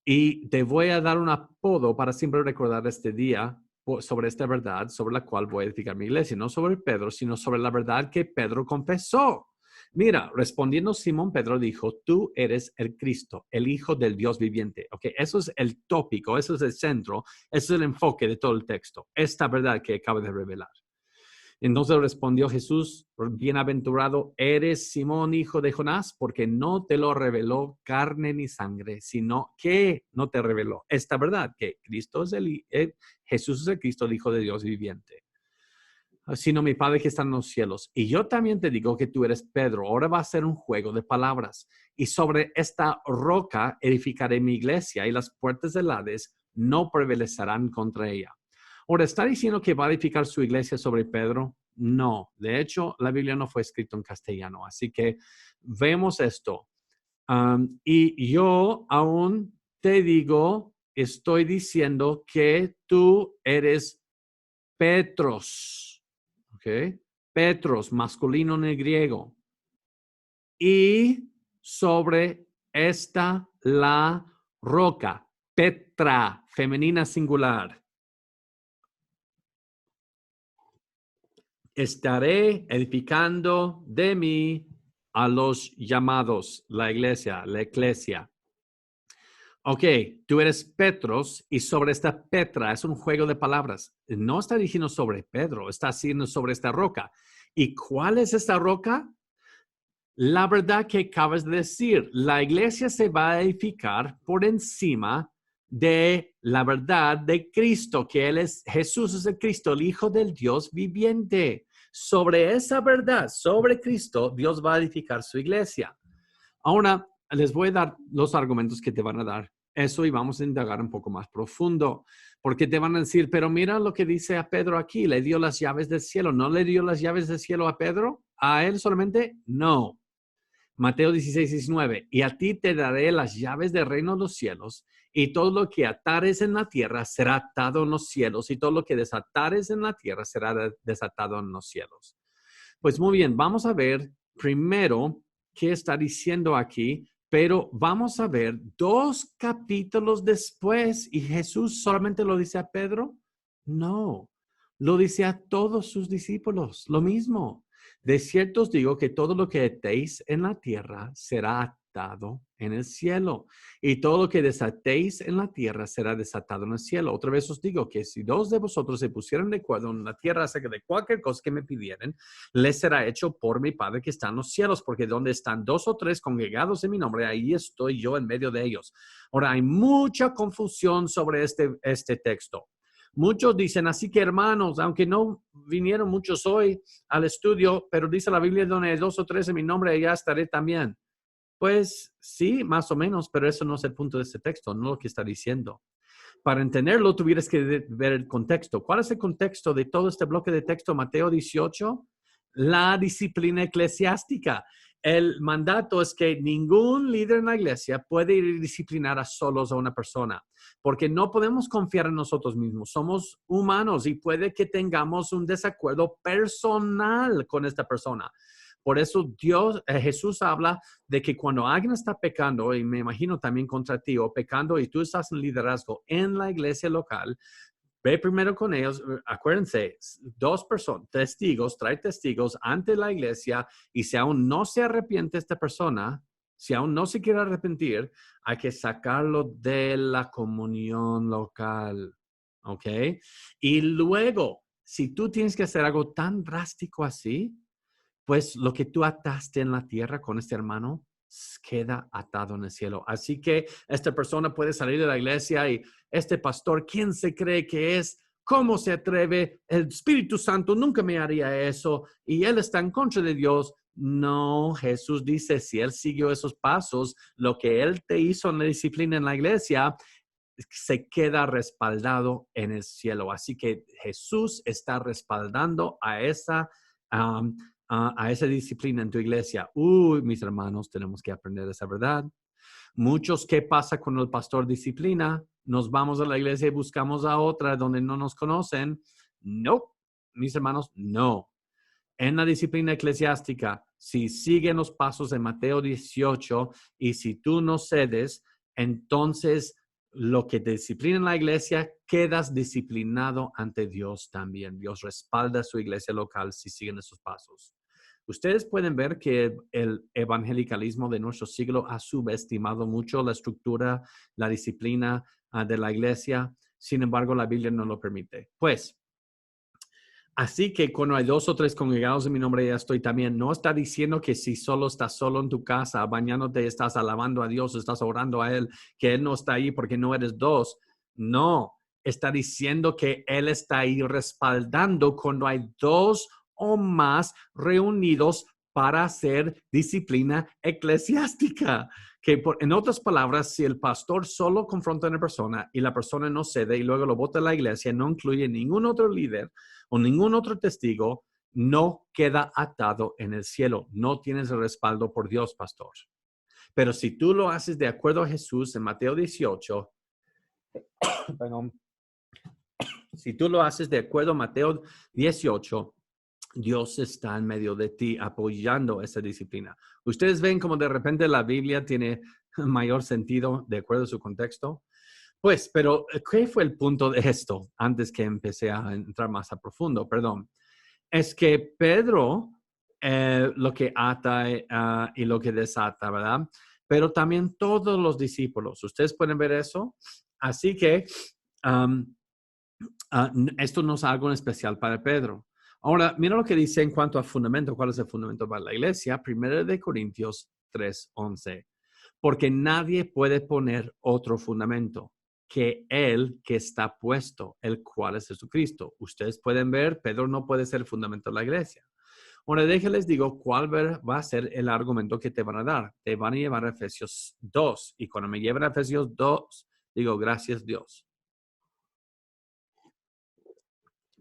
Y te voy a dar un apodo para siempre recordar este día sobre esta verdad, sobre la cual voy a edificar mi iglesia, no sobre Pedro, sino sobre la verdad que Pedro confesó. Mira, respondiendo Simón, Pedro dijo, tú eres el Cristo, el Hijo del Dios viviente. Ok, eso es el tópico, eso es el centro, eso es el enfoque de todo el texto, esta verdad que acaba de revelar. Entonces respondió Jesús, bienaventurado eres Simón, hijo de Jonás, porque no te lo reveló carne ni sangre, sino que no te reveló esta verdad, que Cristo es Jesús es el Cristo, el Hijo de Dios viviente, sino mi Padre que está en los cielos. Y yo también te digo que tú eres Pedro. Ahora va a ser un juego de palabras. Y sobre esta roca edificaré mi iglesia y las puertas del Hades no prevalecerán contra ella. Ahora, ¿está diciendo que va a edificar su iglesia sobre Pedro? No. De hecho, la Biblia no fue escrita en castellano. Así que vemos esto. Y yo aún te digo, estoy diciendo que tú eres Petros. ¿Ok? Petros, masculino en el griego. Y sobre esta la roca, Petra, femenina singular. Estaré edificando de mí a los llamados, la iglesia, la eclesia. Ok, tú eres Petros y sobre esta Petra es un juego de palabras. No está diciendo sobre Pedro, está diciendo sobre esta roca. ¿Y cuál es esta roca? La verdad que acabas de decir, la iglesia se va a edificar por encima de la verdad de Cristo, que Él es, Jesús es el Cristo, el Hijo del Dios viviente. Sobre esa verdad, sobre Cristo, Dios va a edificar su iglesia. Ahora, les voy a dar los argumentos que te van a dar eso y vamos a indagar un poco más profundo, porque te van a decir, pero mira lo que dice a Pedro aquí, le dio las llaves del cielo. ¿No le dio las llaves del cielo a Pedro? ¿A él solamente? No. Mateo 16, 19. Y a ti te daré las llaves del reino de los cielos, y todo lo que atares en la tierra será atado en los cielos, y todo lo que desatares en la tierra será desatado en los cielos. Pues muy bien, vamos a ver primero qué está diciendo aquí, pero vamos a ver 2 capítulos después, y Jesús solamente lo dice a Pedro. No, lo dice a todos sus discípulos, lo mismo. De cierto os digo que todo lo que atéis en la tierra será desatado en el cielo. Y todo lo que desatéis en la tierra será desatado en el cielo. Otra vez os digo que si dos de vosotros se pusieran de acuerdo en la tierra acerca de cualquier cosa que me pidieran, les será hecho por mi Padre que está en los cielos, porque donde están dos o tres congregados en mi nombre, ahí estoy yo en medio de ellos. Ahora, hay mucha confusión sobre este texto. Muchos dicen, así que hermanos, aunque no vinieron muchos hoy al estudio, pero dice la Biblia, donde hay dos o tres en mi nombre, allá estaré también. Pues sí, más o menos, pero eso no es el punto de este texto, no lo que está diciendo. Para entenderlo, tuvieras que ver el contexto. ¿Cuál es el contexto de todo este bloque de texto, Mateo 18? La disciplina eclesiástica. El mandato es que ningún líder en la iglesia puede ir a disciplinar a solos a una persona, porque no podemos confiar en nosotros mismos. Somos humanos y puede que tengamos un desacuerdo personal con esta persona. Por eso Jesús habla de que cuando alguien está pecando, y me imagino también contra ti, o pecando y tú estás en liderazgo en la iglesia local, ve primero con ellos. Acuérdense, dos personas, testigos, trae testigos ante la iglesia, y si aún no se arrepiente esta persona, si aún no se quiere arrepentir, hay que sacarlo de la comunión local, ¿ok? Y luego, si tú tienes que hacer algo tan drástico así, pues lo que tú ataste en la tierra con este hermano queda atado en el cielo. Así que esta persona puede salir de la iglesia y este pastor, ¿quién se cree que es? ¿Cómo se atreve? El Espíritu Santo nunca me haría eso y él está en contra de Dios. No, Jesús dice, si él siguió esos pasos, lo que él te hizo en la disciplina en la iglesia se queda respaldado en el cielo. Así que Jesús está respaldando a esa disciplina en tu iglesia. Uy, mis hermanos, tenemos que aprender esa verdad. Muchos, ¿qué pasa cuando el pastor disciplina? Nos vamos a la iglesia y buscamos a otra donde no nos conocen. No, mis hermanos, no. En la disciplina eclesiástica, si siguen los pasos de Mateo 18 y si tú no cedes, entonces lo que te disciplina en la iglesia, quedas disciplinado ante Dios también. Dios respalda a su iglesia local si siguen esos pasos. Ustedes pueden ver que el evangelicalismo de nuestro siglo ha subestimado mucho la estructura, la disciplina de la iglesia. Sin embargo, la Biblia no lo permite. Pues, así que cuando hay dos o tres congregados en mi nombre, ya estoy también. No está diciendo que si solo estás solo en tu casa, bañándote, estás alabando a Dios, estás orando a Él, que Él no está ahí porque no eres dos. No, está diciendo que Él está ahí respaldando cuando hay dos o más reunidos para hacer disciplina eclesiástica. En otras palabras, si el pastor solo confronta a una persona y la persona no cede y luego lo vota a la iglesia, no incluye ningún otro líder o ningún otro testigo, no queda atado en el cielo. No tienes el respaldo por Dios, pastor. Pero si tú lo haces de acuerdo a Jesús en Mateo 18, perdón, si tú lo haces de acuerdo a Mateo 18, Dios está en medio de ti apoyando esa disciplina. Ustedes ven como de repente la Biblia tiene mayor sentido de acuerdo a su contexto. Pues, pero ¿qué fue el punto de esto? Antes que empecé a entrar más a profundo, perdón. Es que Pedro lo que ata y lo que desata, ¿verdad? Pero también todos los discípulos. ¿Ustedes pueden ver eso? Así que esto no es algo en especial para Pedro. Ahora, mira lo que dice en cuanto a fundamento. ¿Cuál es el fundamento para la iglesia? 1 Corintios 3:11. Porque nadie puede poner otro fundamento que el que está puesto, el cual es Jesucristo. Ustedes pueden ver, Pedro no puede ser el fundamento de la iglesia. Ahora, déjenles digo cuál va a ser el argumento que te van a dar. Te van a llevar a Efesios 2. Y cuando me lleven a Efesios 2, digo, gracias Dios.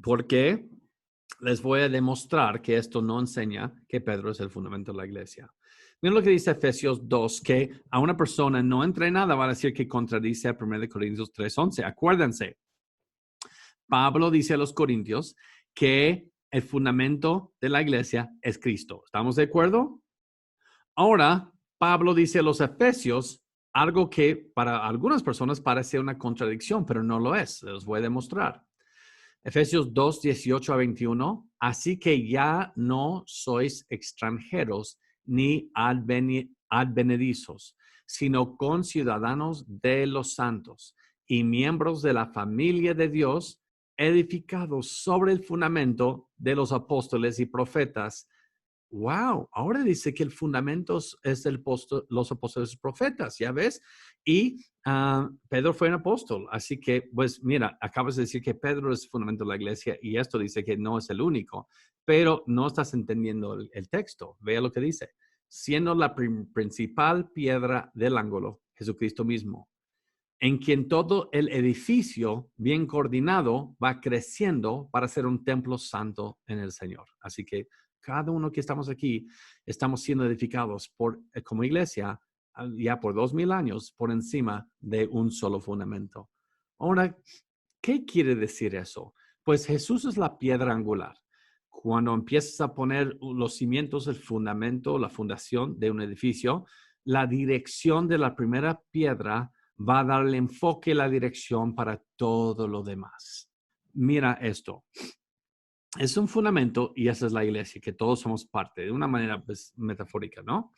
Porque les voy a demostrar que esto no enseña que Pedro es el fundamento de la iglesia. Miren lo que dice Efesios 2, que a una persona no entrenada va a decir que contradice a 1 Corintios 3:11. Acuérdense, Pablo dice a los corintios que el fundamento de la iglesia es Cristo. ¿Estamos de acuerdo? Ahora, Pablo dice a los efesios algo que para algunas personas parece una contradicción, pero no lo es. Les voy a demostrar. Efesios 2, 18 a 21. Así que ya no sois extranjeros ni advenedizos, sino conciudadanos de los santos y miembros de la familia de Dios, edificados sobre el fundamento de los apóstoles y profetas. Wow, ahora dice que el fundamento es los apóstoles y profetas, ¿ya ves? Y Pedro fue un apóstol, así que, pues mira, acabas de decir que Pedro es el fundamento de la iglesia y esto dice que no es el único, pero no estás entendiendo el texto. Vea lo que dice. Siendo la principal piedra del ángulo, Jesucristo mismo, en quien todo el edificio bien coordinado va creciendo para ser un templo santo en el Señor. Así que cada uno que estamos aquí, estamos siendo edificados como iglesia ya por 2000 años por encima de un solo fundamento. Ahora, ¿qué quiere decir eso? Pues Jesús es la piedra angular. Cuando empiezas a poner los cimientos, el fundamento, la fundación de un edificio, la dirección de la primera piedra va a darle enfoque y la dirección para todo lo demás. Mira esto. Es un fundamento y esa es la iglesia, que todos somos parte, de una manera pues, metafórica, ¿no?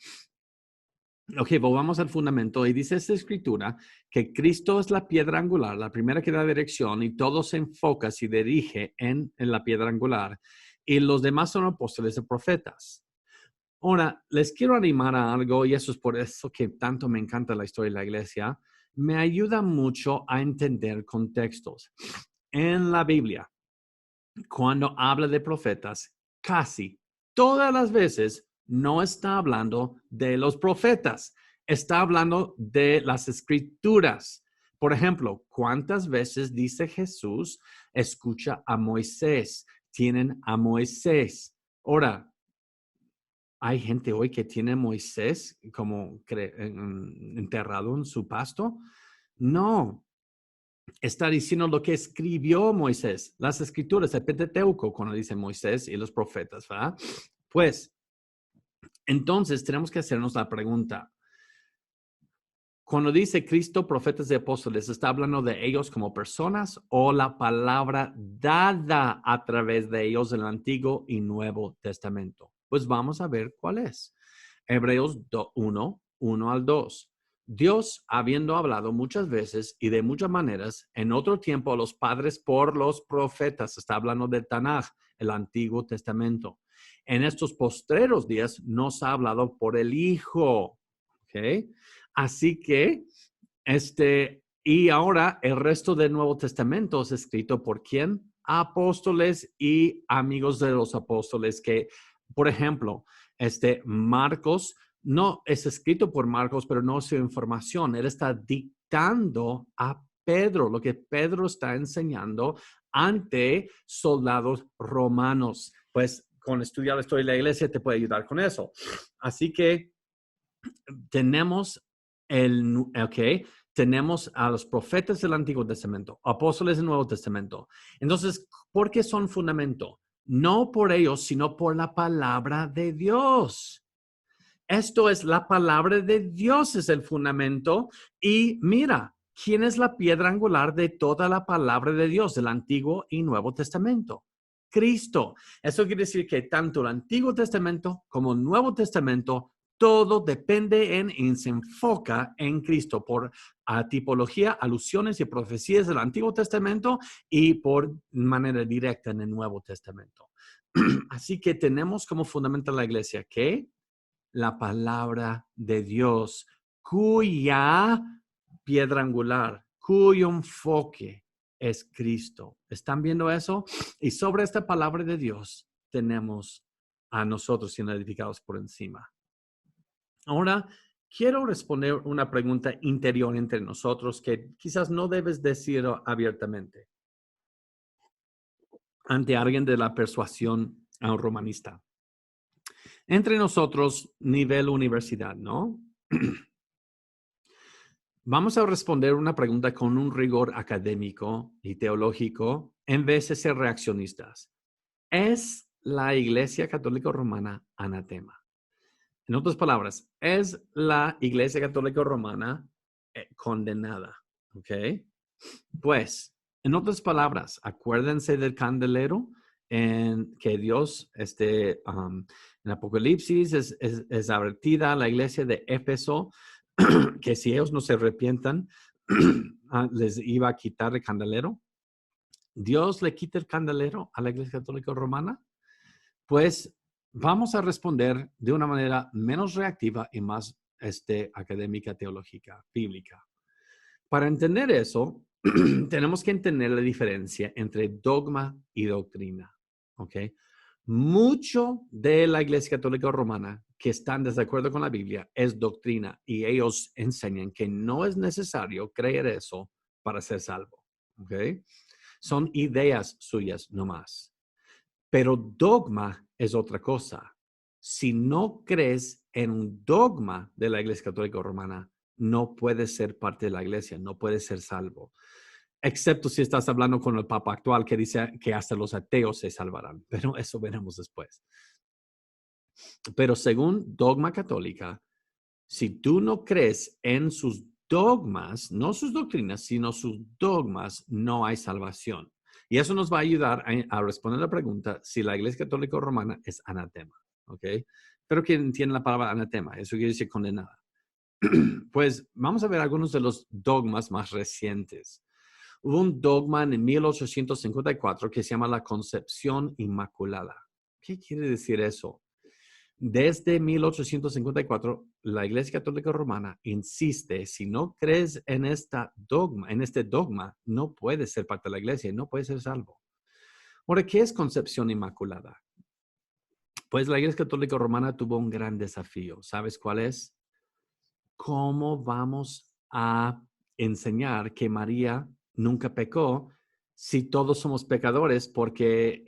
Ok, volvamos al fundamento y dice esta escritura que Cristo es la piedra angular, la primera que da dirección y todo se enfoca, se dirige en la piedra angular y los demás son apóstoles y profetas. Ahora, les quiero animar a algo y eso es por eso que tanto me encanta la historia de la iglesia. Me ayuda mucho a entender contextos. En la Biblia, cuando habla de profetas, casi todas las veces no está hablando de los profetas, está hablando de las escrituras. Por ejemplo, ¿cuántas veces dice Jesús, escucha a Moisés, tienen a Moisés? Ahora, ¿hay gente hoy que tiene a Moisés como enterrado en su pasto? No, está diciendo lo que escribió Moisés, las escrituras, el Pentateuco, cuando dice Moisés y los profetas, ¿verdad? Pues, entonces tenemos que hacernos la pregunta. Cuando dice Cristo, profetas y apóstoles, ¿está hablando de ellos como personas o la palabra dada a través de ellos en el Antiguo y Nuevo Testamento? Pues vamos a ver cuál es. Hebreos 1, 1 al 2. Dios, habiendo hablado muchas veces y de muchas maneras, en otro tiempo a los padres por los profetas, está hablando de Tanaj, el Antiguo Testamento. En estos postreros días nos ha hablado por el Hijo. ¿Ok? Así que, y ahora el resto del Nuevo Testamento es escrito por quién? Apóstoles y amigos de los apóstoles que, por ejemplo, Marcos no es escrito por Marcos, pero no es su información. Él está dictando a Pedro lo que Pedro está enseñando ante soldados romanos. Pues con estudiar la historia de la iglesia te puede ayudar con eso. Así que tenemos tenemos a los profetas del Antiguo Testamento, apóstoles del Nuevo Testamento. Entonces, ¿por qué son fundamento? No por ellos, sino por la palabra de Dios. Esto es la palabra de Dios, es el fundamento. Y mira, ¿quién es la piedra angular de toda la palabra de Dios, del Antiguo y Nuevo Testamento? Cristo. Eso quiere decir que tanto el Antiguo Testamento como el Nuevo Testamento, todo depende y se enfoca en Cristo por tipología, alusiones y profecías del Antiguo Testamento y por manera directa en el Nuevo Testamento. Así que tenemos como fundamento la iglesia que la palabra de Dios, cuya piedra angular, cuyo enfoque es Cristo. ¿Están viendo eso? Y sobre esta palabra de Dios tenemos a nosotros siendo edificados por encima. Ahora, quiero responder una pregunta interior entre nosotros que quizás no debes decir abiertamente ante alguien de la persuasión romanista. Entre nosotros, nivel universidad, ¿no? Vamos a responder una pregunta con un rigor académico y teológico en vez de ser reaccionistas. ¿Es la Iglesia Católica Romana anatema? En otras palabras, ¿es la Iglesia Católica Romana condenada? ¿Ok? Pues, en otras palabras, acuérdense del candelero. en que Dios, en Apocalipsis es advertida a la iglesia de Éfeso que si ellos no se arrepientan, les iba a quitar el candelero. Dios le quita el candelero a la Iglesia Católica Romana. Pues vamos a responder de una manera menos reactiva y más académica, teológica, bíblica. Para entender eso, tenemos que entender la diferencia entre dogma y doctrina. ¿Ok? Mucho de la Iglesia Católica Romana que están en desacuerdo con la Biblia es doctrina y ellos enseñan que no es necesario creer eso para ser salvo. ¿Ok? Son ideas suyas nomás. Pero dogma es otra cosa. Si no crees en un dogma de la Iglesia Católica Romana, no puedes ser parte de la iglesia, no puedes ser salvo. Excepto si estás hablando con el Papa actual que dice que hasta los ateos se salvarán. Pero eso veremos después. Pero según dogma católica, si tú no crees en sus dogmas, no sus doctrinas, sino sus dogmas, no hay salvación. Y eso nos va a ayudar a responder la pregunta si la Iglesia Católica Romana es anatema. ¿Ok? Pero que entienden la palabra anatema, eso quiere decir condenada. Pues vamos a ver algunos de los dogmas más recientes. Hubo un dogma en 1854 que se llama la Concepción Inmaculada. ¿Qué quiere decir eso? Desde 1854, la Iglesia Católica Romana insiste, si no crees en este dogma, no puedes ser parte de la iglesia, no puedes ser salvo. Ahora, ¿qué es Concepción Inmaculada? Pues la Iglesia Católica Romana tuvo un gran desafío. ¿Sabes cuál es? ¿Cómo vamos a enseñar que María nunca pecó si todos somos pecadores porque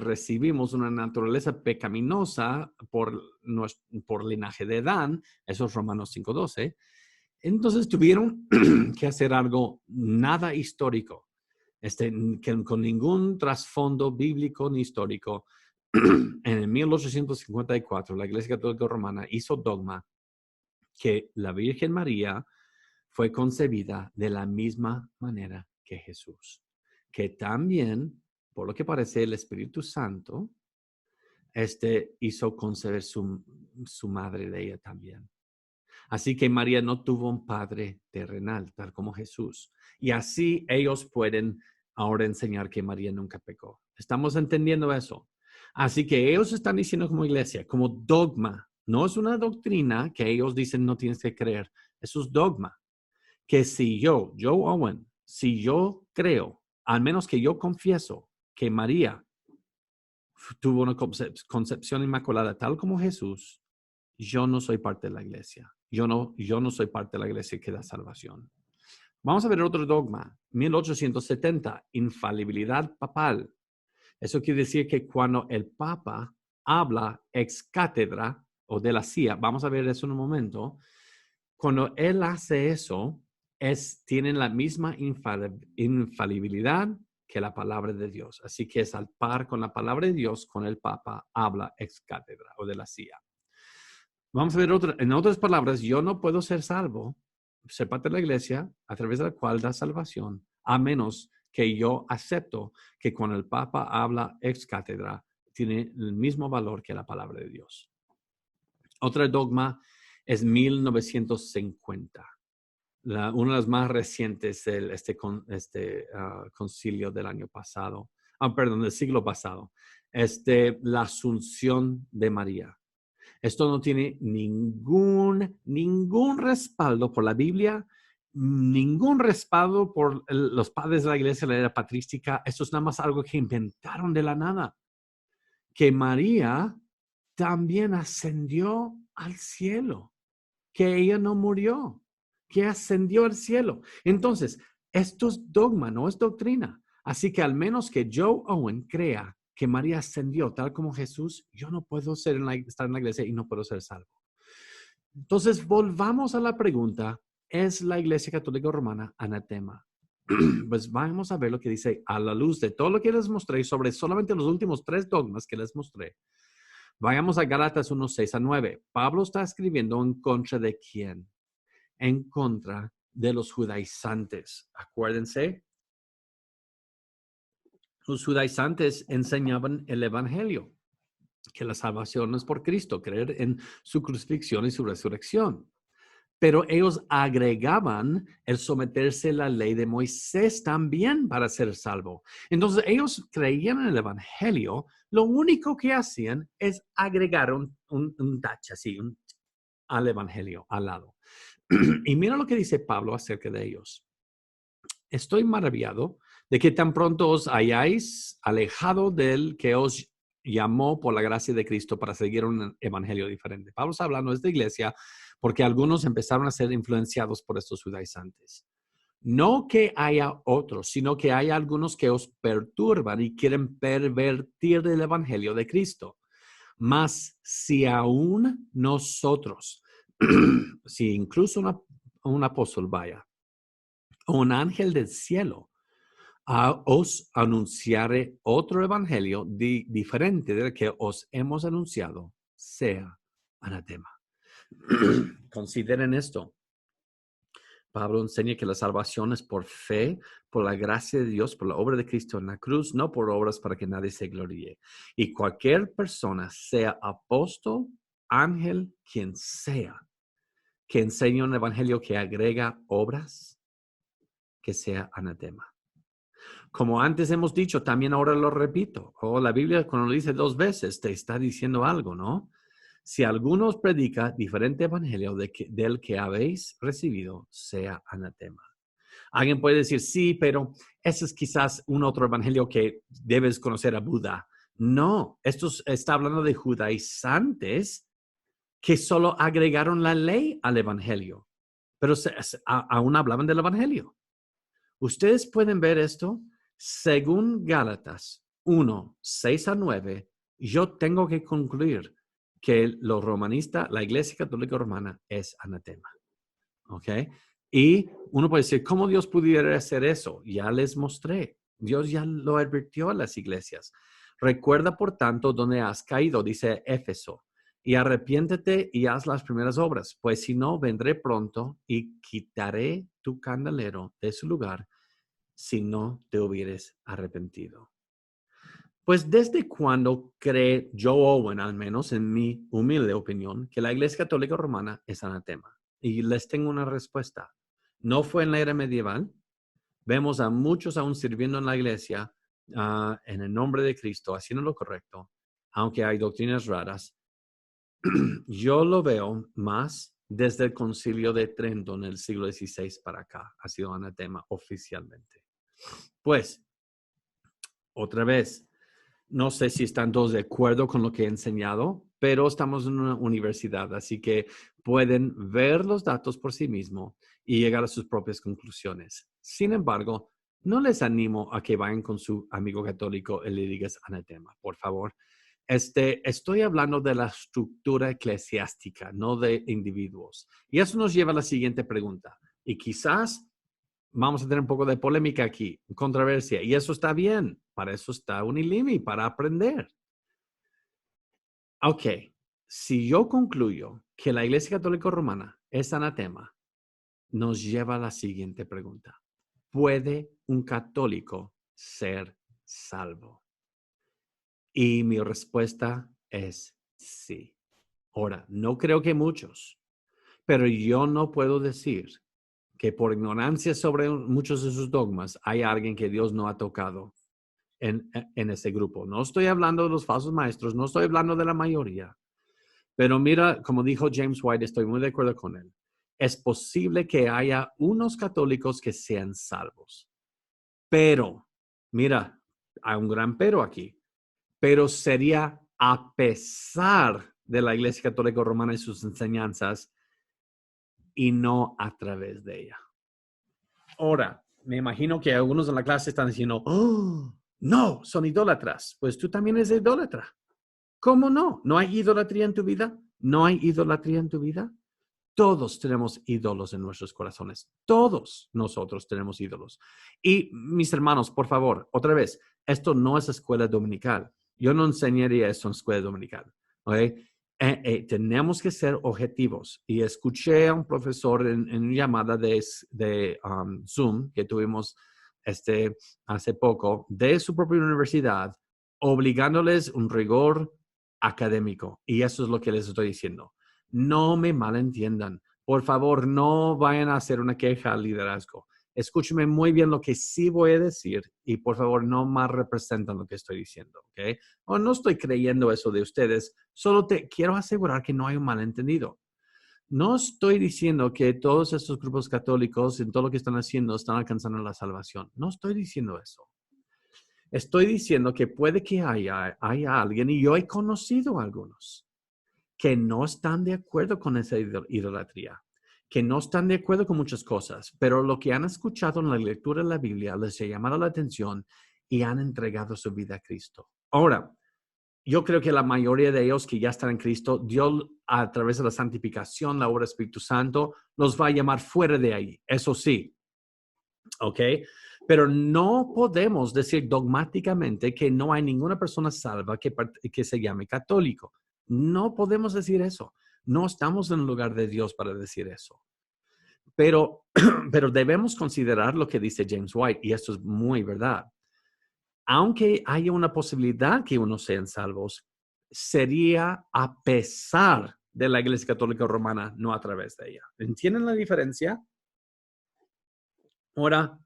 recibimos una naturaleza pecaminosa por linaje de Adán? Eso es Romanos 5:12. Entonces tuvieron que hacer algo nada histórico, con ningún trasfondo bíblico ni histórico. En el 1854, la Iglesia Católica Romana hizo dogma que la Virgen María fue concebida de la misma manera que Jesús, que también, por lo que parece, el Espíritu Santo hizo conceber su madre de ella también. Así que María no tuvo un padre terrenal, tal como Jesús. Y así ellos pueden ahora enseñar que María nunca pecó. ¿Estamos entendiendo eso? Así que ellos están diciendo como iglesia, como dogma. No es una doctrina que ellos dicen no tienes que creer. Eso es dogma. Que si Joe Owen, si yo creo, al menos que yo confieso que María tuvo una concepción inmaculada tal como Jesús, yo no soy parte de la iglesia. Yo no soy parte de la iglesia que da salvación. Vamos a ver otro dogma. 1870, infalibilidad papal. Eso quiere decir que cuando el Papa habla ex cátedra o de la CIA, vamos a ver eso en un momento, cuando él hace eso, tienen la misma infalibilidad que la palabra de Dios. Así que es al par con la palabra de Dios, con el Papa habla ex cátedra o de la CIA. Vamos a ver en otras palabras, yo no puedo ser salvo, ser parte de la iglesia a través de la cual da salvación, a menos que yo acepto que cuando el Papa habla ex cátedra, tiene el mismo valor que la palabra de Dios. Otro dogma es 1950. Una de las más recientes, concilio del año pasado, del siglo pasado, la Asunción de María. Esto no tiene ningún respaldo por la Biblia, ningún respaldo por los padres de la iglesia de la era patrística. Esto es nada más algo que inventaron de la nada. Que María también ascendió al cielo, que ella no murió, que ascendió al cielo. Entonces, esto es dogma, no es doctrina. Así que al menos que Joe Owen crea que María ascendió tal como Jesús, yo no puedo estar en la iglesia y no puedo ser salvo. Entonces, volvamos a la pregunta, ¿es la Iglesia Católica Romana anatema? Pues vamos a ver lo que dice a la luz de todo lo que les mostré sobre solamente los últimos 3 dogmas que les mostré. Vayamos a Gálatas 1:6-9. Pablo está escribiendo en contra de quién? En contra de los judaizantes. Acuérdense, Los judaizantes enseñaban el evangelio, que la salvación es por Cristo, creer en su crucifixión y su resurrección. Pero ellos agregaban el someterse a la ley de Moisés también para ser salvo. Entonces ellos creían en el evangelio, lo único que hacían es agregar un touch así, al evangelio al lado. Y mira lo que dice Pablo acerca de ellos. Estoy maravillado de que tan pronto os hayáis alejado del que os llamó por la gracia de Cristo para seguir un evangelio diferente. Pablo está hablando de esta iglesia porque algunos empezaron a ser influenciados por estos judaizantes. No que haya otros, sino que hay algunos que os perturban y quieren pervertir el evangelio de Cristo. Mas si aún nosotros, si incluso un apóstol vaya, un ángel del cielo, os anunciaré otro evangelio diferente del que os hemos anunciado, sea anatema. Consideren esto. Pablo enseña que la salvación es por fe, por la gracia de Dios, por la obra de Cristo en la cruz, no por obras para que nadie se gloríe. Y cualquier persona, sea apóstol, ángel, quien sea, que enseñe un evangelio que agrega obras, que sea anatema. Como antes hemos dicho, también ahora lo repito. La Biblia cuando lo dice 2 veces te está diciendo algo, ¿no? Si alguno os predica diferente evangelio del que habéis recibido, sea anatema. Alguien puede decir, sí, pero ese es quizás un otro evangelio que debes conocer a Buda. No, esto está hablando de judaizantes que solo agregaron la ley al evangelio, pero aún hablaban del evangelio. Ustedes pueden ver esto según Gálatas 1, 6 a 9. Yo tengo que concluir que los romanistas, la Iglesia Católica Romana es anatema. ¿Ok? Y uno puede decir, ¿cómo Dios pudiera hacer eso? Ya les mostré. Dios ya lo advirtió a las iglesias. Recuerda, por tanto, donde has caído, dice Éfeso, y arrepiéntete y haz las primeras obras, pues si no, vendré pronto y quitaré tu candelero de su lugar si no te hubieres arrepentido. Pues desde cuando cree Joe Owen, al menos en mi humilde opinión, que la Iglesia Católica Romana es anatema. Y les tengo una respuesta. No fue en la era medieval. Vemos a muchos aún sirviendo en la iglesia en el nombre de Cristo, haciendo lo correcto, aunque hay doctrinas raras. Yo lo veo más desde el Concilio de Trento en el siglo XVI para acá. Ha sido anatema oficialmente. Pues, otra vez, no sé si están todos de acuerdo con lo que he enseñado, pero estamos en una universidad, así que pueden ver los datos por sí mismos y llegar a sus propias conclusiones. Sin embargo, no les animo a que vayan con su amigo católico y le digas anatema, por favor. Estoy hablando de la estructura eclesiástica, no de individuos. Y eso nos lleva a la siguiente pregunta. Y quizás vamos a tener un poco de polémica aquí, controversia, y eso está bien. Para eso está Unilimi, para aprender. Ok, si yo concluyo que la Iglesia Católica Romana es anatema, nos lleva a la siguiente pregunta. ¿Puede un católico ser salvo? Y mi respuesta es sí. Ahora, no creo que muchos, pero yo no puedo decir que por ignorancia sobre muchos de sus dogmas hay alguien que Dios no ha tocado en ese grupo. No estoy hablando de los falsos maestros, no estoy hablando de la mayoría, pero mira, como dijo James White, estoy muy de acuerdo con él. Es posible que haya unos católicos que sean salvos, pero, mira, hay un gran pero aquí, pero sería a pesar de la Iglesia Católica Romana y sus enseñanzas y no a través de ella. Ahora, me imagino que algunos en la clase están diciendo, oh, no, son idólatras. Pues tú también eres idólatra. ¿Cómo no? ¿No hay idolatría en tu vida? ¿No hay idolatría en tu vida? Todos tenemos ídolos en nuestros corazones. Todos nosotros tenemos ídolos. Y mis hermanos, por favor, otra vez, esto no es escuela dominical. Yo no enseñaría esto en escuela dominical. ¿Okay? Tenemos que ser objetivos. Y escuché a un profesor en una llamada de Zoom que tuvimos hace poco de su propia universidad, obligándoles un rigor académico. Y eso es lo que les estoy diciendo. No me malentiendan. Por favor, no vayan a hacer una queja al liderazgo. Escúcheme muy bien lo que sí voy a decir y por favor no más representan lo que estoy diciendo, ¿ok? O no estoy creyendo eso de ustedes, solo te quiero asegurar que no hay un malentendido. No estoy diciendo que todos estos grupos católicos en todo lo que están haciendo están alcanzando la salvación. No estoy diciendo eso. Estoy diciendo que puede que haya alguien, y yo he conocido a algunos, que no están de acuerdo con esa idolatría, que no están de acuerdo con muchas cosas, pero lo que han escuchado en la lectura de la Biblia les ha llamado la atención y han entregado su vida a Cristo. Ahora, yo creo que la mayoría de ellos que ya están en Cristo, Dios a través de la santificación, la obra del Espíritu Santo, los va a llamar fuera de ahí. Eso sí, ¿ok? Pero no podemos decir dogmáticamente que no hay ninguna persona salva que se llame católico. No podemos decir eso. No estamos en el lugar de Dios para decir eso. Pero, pero debemos considerar lo que dice James White, y esto es muy verdad. Aunque haya una posibilidad que unos sean salvos, sería a pesar de la Iglesia Católica Romana, no a través de ella. ¿Entienden la diferencia? Ahora,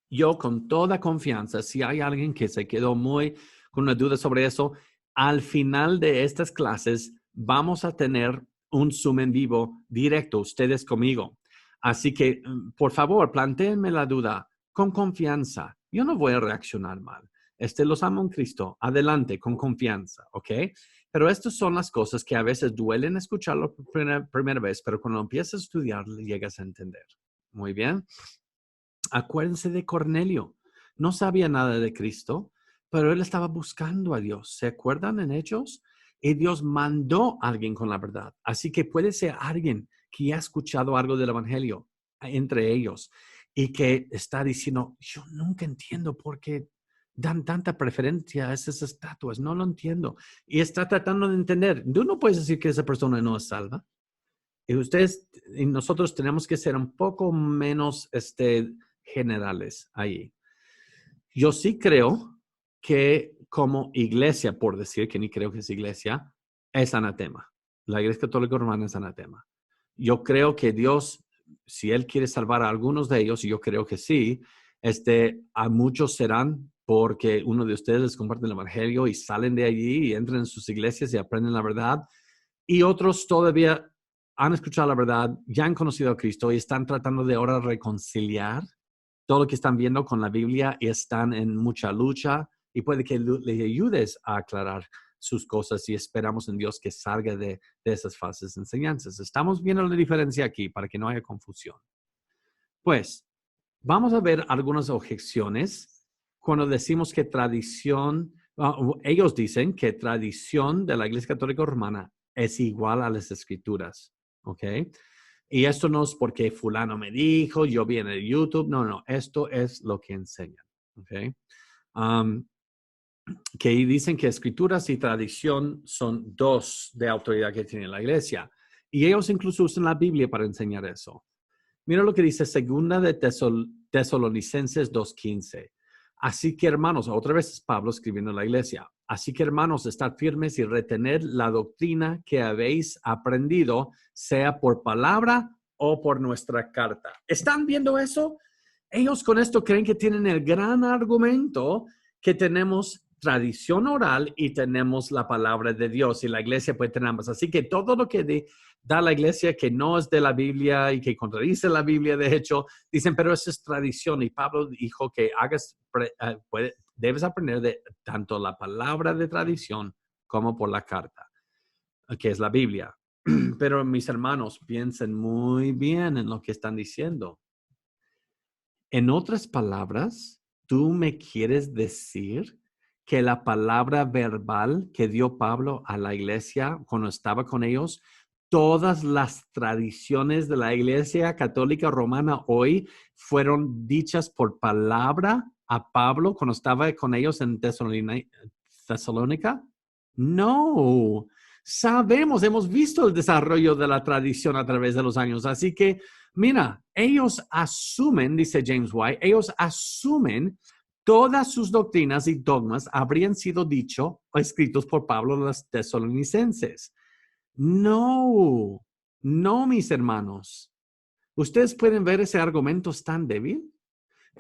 yo con toda confianza, si hay alguien que se quedó con una duda sobre eso, al final de estas clases vamos a tener un Zoom en vivo directo, ustedes conmigo. Así que, por favor, plantéenme la duda con confianza. Yo no voy a reaccionar mal. Los amo en Cristo. Adelante, con confianza, ¿ok? Pero estas son las cosas que a veces duelen escucharlo por primera vez, pero cuando empiezas a estudiar, llegas a entender. Muy bien. Acuérdense de Cornelio. No sabía nada de Cristo, pero él estaba buscando a Dios. ¿Se acuerdan en Hechos? Y Dios mandó a alguien con la verdad. Así que puede ser alguien que ya ha escuchado algo del Evangelio entre ellos y que está diciendo, yo nunca entiendo por qué dan tanta preferencia a esas estatuas. No lo entiendo. Y está tratando de entender. Tú no puedes decir que esa persona no es salva. Y ustedes y nosotros tenemos que ser un poco menos generales ahí. Yo sí creo que como iglesia, por decir que ni creo que es iglesia, es anatema. La Iglesia Católica Romana es anatema. Yo creo que Dios, si Él quiere salvar a algunos de ellos, y yo creo que sí, a muchos serán porque uno de ustedes les comparte el Evangelio y salen de allí y entran en sus iglesias y aprenden la verdad. Y otros todavía han escuchado la verdad, ya han conocido a Cristo y están tratando de ahora reconciliar todo lo que están viendo con la Biblia y están en mucha lucha y puede que le ayudes a aclarar sus cosas y esperamos en Dios que salga de esas falsas enseñanzas. Estamos viendo la diferencia aquí para que no haya confusión. Pues, vamos a ver algunas objeciones cuando decimos que tradición, ellos dicen que tradición de la Iglesia Católica Romana es igual a las Escrituras, ¿ok? Y esto no es porque fulano me dijo, yo vi en el YouTube, no, esto es lo que enseñan, ¿ok? Que dicen que escrituras y tradición son dos de autoridad que tiene la iglesia. Y ellos incluso usan la Biblia para enseñar eso. Mira lo que dice segunda de Tesalonicenses 2:15. Así que hermanos, otra vez es Pablo escribiendo a la iglesia. Así que hermanos, estad firmes y retened la doctrina que habéis aprendido, sea por palabra o por nuestra carta. ¿Están viendo eso? Ellos con esto creen que tienen el gran argumento que tenemos tradición oral y tenemos la palabra de Dios y la iglesia puede tener ambas. Así que todo lo que da la iglesia que no es de la Biblia y que contradice la Biblia, de hecho, dicen, pero eso es tradición. Y Pablo dijo que debes aprender de tanto la palabra de tradición como por la carta, que es la Biblia. Pero mis hermanos, piensen muy bien en lo que están diciendo. En otras palabras, ¿tú me quieres decir que la palabra verbal que dio Pablo a la iglesia cuando estaba con ellos, todas las tradiciones de la iglesia católica romana hoy fueron dichas por palabra a Pablo cuando estaba con ellos en Tesalónica? No. Sabemos, hemos visto el desarrollo de la tradición a través de los años, así que Mira, ellos asumen, dice James White, ellos asumen todas sus doctrinas y dogmas habrían sido dicho o escritos por Pablo a los tesalonicenses. No, no, mis hermanos. Ustedes pueden ver ese argumento es tan débil.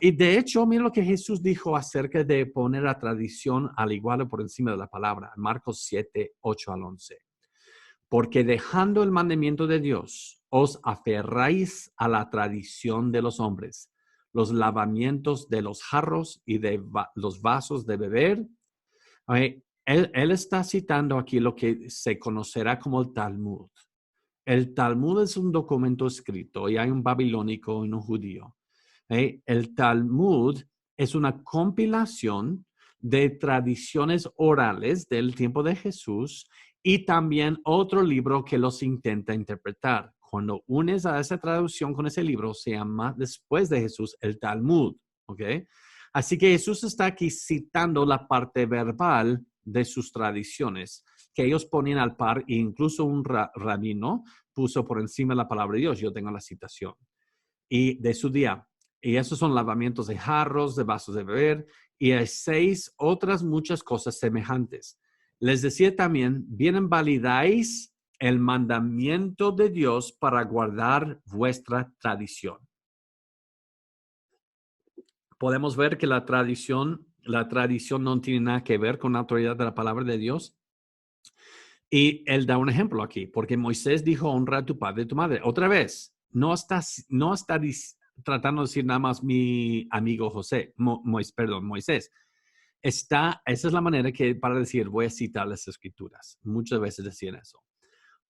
Y de hecho, miren lo que Jesús dijo acerca de poner la tradición al igual o por encima de la palabra. Marcos 7, 8 al 11. Porque dejando el mandamiento de Dios, os aferráis a la tradición de los hombres, los lavamientos de los jarros y de los vasos de beber. Él está citando aquí lo que se conocerá como el Talmud. El Talmud es un documento escrito y hay un babilónico y un judío. El Talmud es una compilación de tradiciones orales del tiempo de Jesús y también otro libro que los intenta interpretar. Cuando unes a esa traducción con ese libro, se llama después de Jesús el Talmud. ¿Ok? Así que Jesús está aquí citando la parte verbal de sus tradiciones que ellos ponían al par e incluso un rabino puso por encima la palabra de Dios. Yo tengo la citación. Y de su día. Y esos son lavamientos de jarros, de vasos de beber, y hay 6 otras muchas cosas semejantes. Les decía también, bien validáis el mandamiento de Dios para guardar vuestra tradición. Podemos ver que la tradición no tiene nada que ver con la autoridad de la palabra de Dios. Y él da un ejemplo aquí, porque Moisés dijo, honra a tu padre y tu madre. Otra vez, no está tratando de decir nada más mi amigo Moisés. Esa es la manera que para decir, voy a citar las escrituras. Muchas veces decían eso.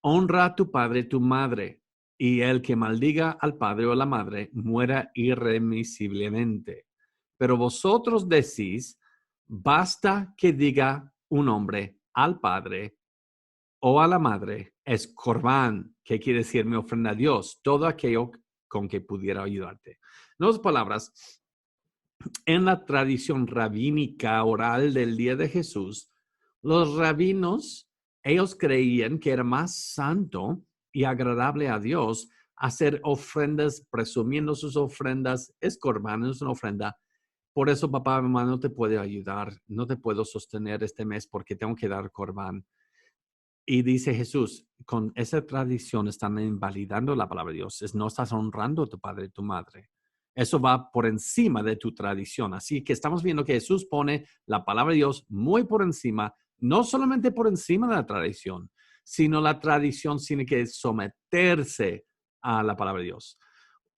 Honra a tu padre y tu madre, y el que maldiga al padre o a la madre muera irremisiblemente. Pero vosotros decís, basta que diga un hombre al padre o a la madre es corbán, que quiere decir mi ofrenda a Dios, todo aquello con que pudiera ayudarte. En otras palabras, en la tradición rabínica oral del día de Jesús, los rabinos, ellos creían que era más santo y agradable a Dios hacer ofrendas, presumiendo sus ofrendas, es corbán, es una ofrenda. Por eso, papá, mamá, no te puedo ayudar, no te puedo sostener este mes porque tengo que dar corbán. Y dice Jesús, con esa tradición están invalidando la palabra de Dios. No estás honrando a tu padre y tu madre. Eso va por encima de tu tradición. Así que estamos viendo que Jesús pone la palabra de Dios muy por encima, no solamente por encima de la tradición, sino la tradición tiene que someterse a la palabra de Dios.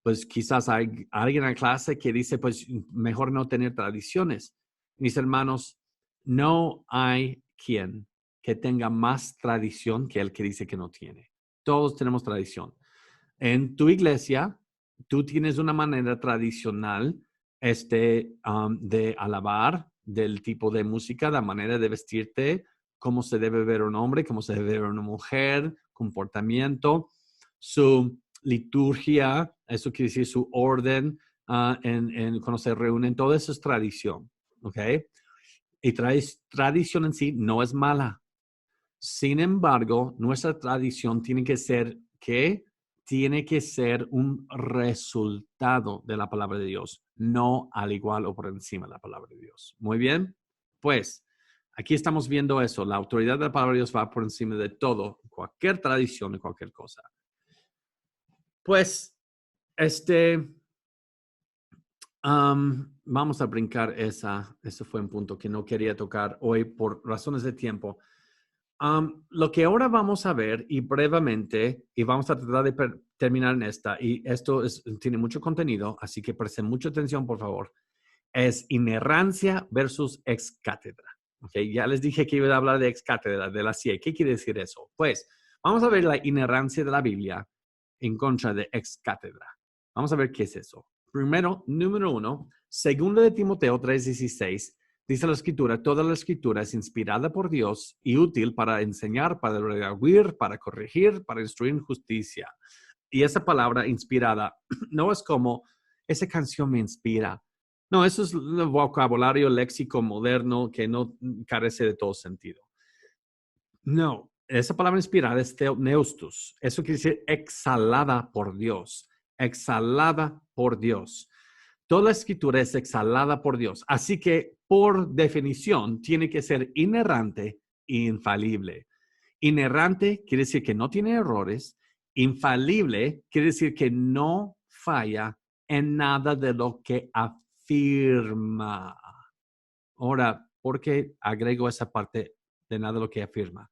Pues quizás hay alguien en la clase que dice, pues mejor no tener tradiciones. Mis hermanos, no hay quien que tenga más tradición que el que dice que no tiene. Todos tenemos tradición. En tu iglesia, tú tienes una manera tradicional de alabar, del tipo de música, la manera de vestirte, cómo se debe ver un hombre, cómo se debe ver una mujer, comportamiento, su liturgia, eso quiere decir su orden cuando se reúnen, todo eso es tradición, ¿ok? Y tradición en sí no es mala. Sin embargo, nuestra tradición tiene que ser ¿qué? Tiene que ser un resultado de la palabra de Dios, no al igual o por encima de la palabra de Dios. Muy bien, pues aquí estamos viendo eso. La autoridad de la palabra de Dios va por encima de todo, cualquier tradición y cualquier cosa. Pues, vamos a brincar ese fue un punto que no quería tocar hoy por razones de tiempo. Lo que ahora vamos a ver y brevemente, y vamos a tratar de terminar en esta, y esto tiene mucho contenido, así que presten mucha atención, por favor, es inerrancia versus ex cátedra. Okay, ya les dije que iba a hablar de ex cátedra, de la CIE. ¿Qué quiere decir eso? Pues vamos a ver la inerrancia de la Biblia en contra de ex cátedra. Vamos a ver qué es eso. Primero, número 1, segundo de Timoteo 3:16, dice la escritura, toda la escritura es inspirada por Dios y útil para enseñar, para redarguir, para corregir, para instruir en justicia. Y esa palabra inspirada no es como, esa canción me inspira. No, eso es el vocabulario léxico moderno que no carece de todo sentido. No, esa palabra inspirada es theopneustos. Eso quiere decir exhalada por Dios. exhalada por Dios. Toda la escritura es exhalada por Dios. Así que, por definición, tiene que ser inerrante e infalible. Inerrante quiere decir que no tiene errores. Infalible quiere decir que no falla en nada de lo que afirma. Ahora, ¿por qué agrego esa parte de nada de lo que afirma?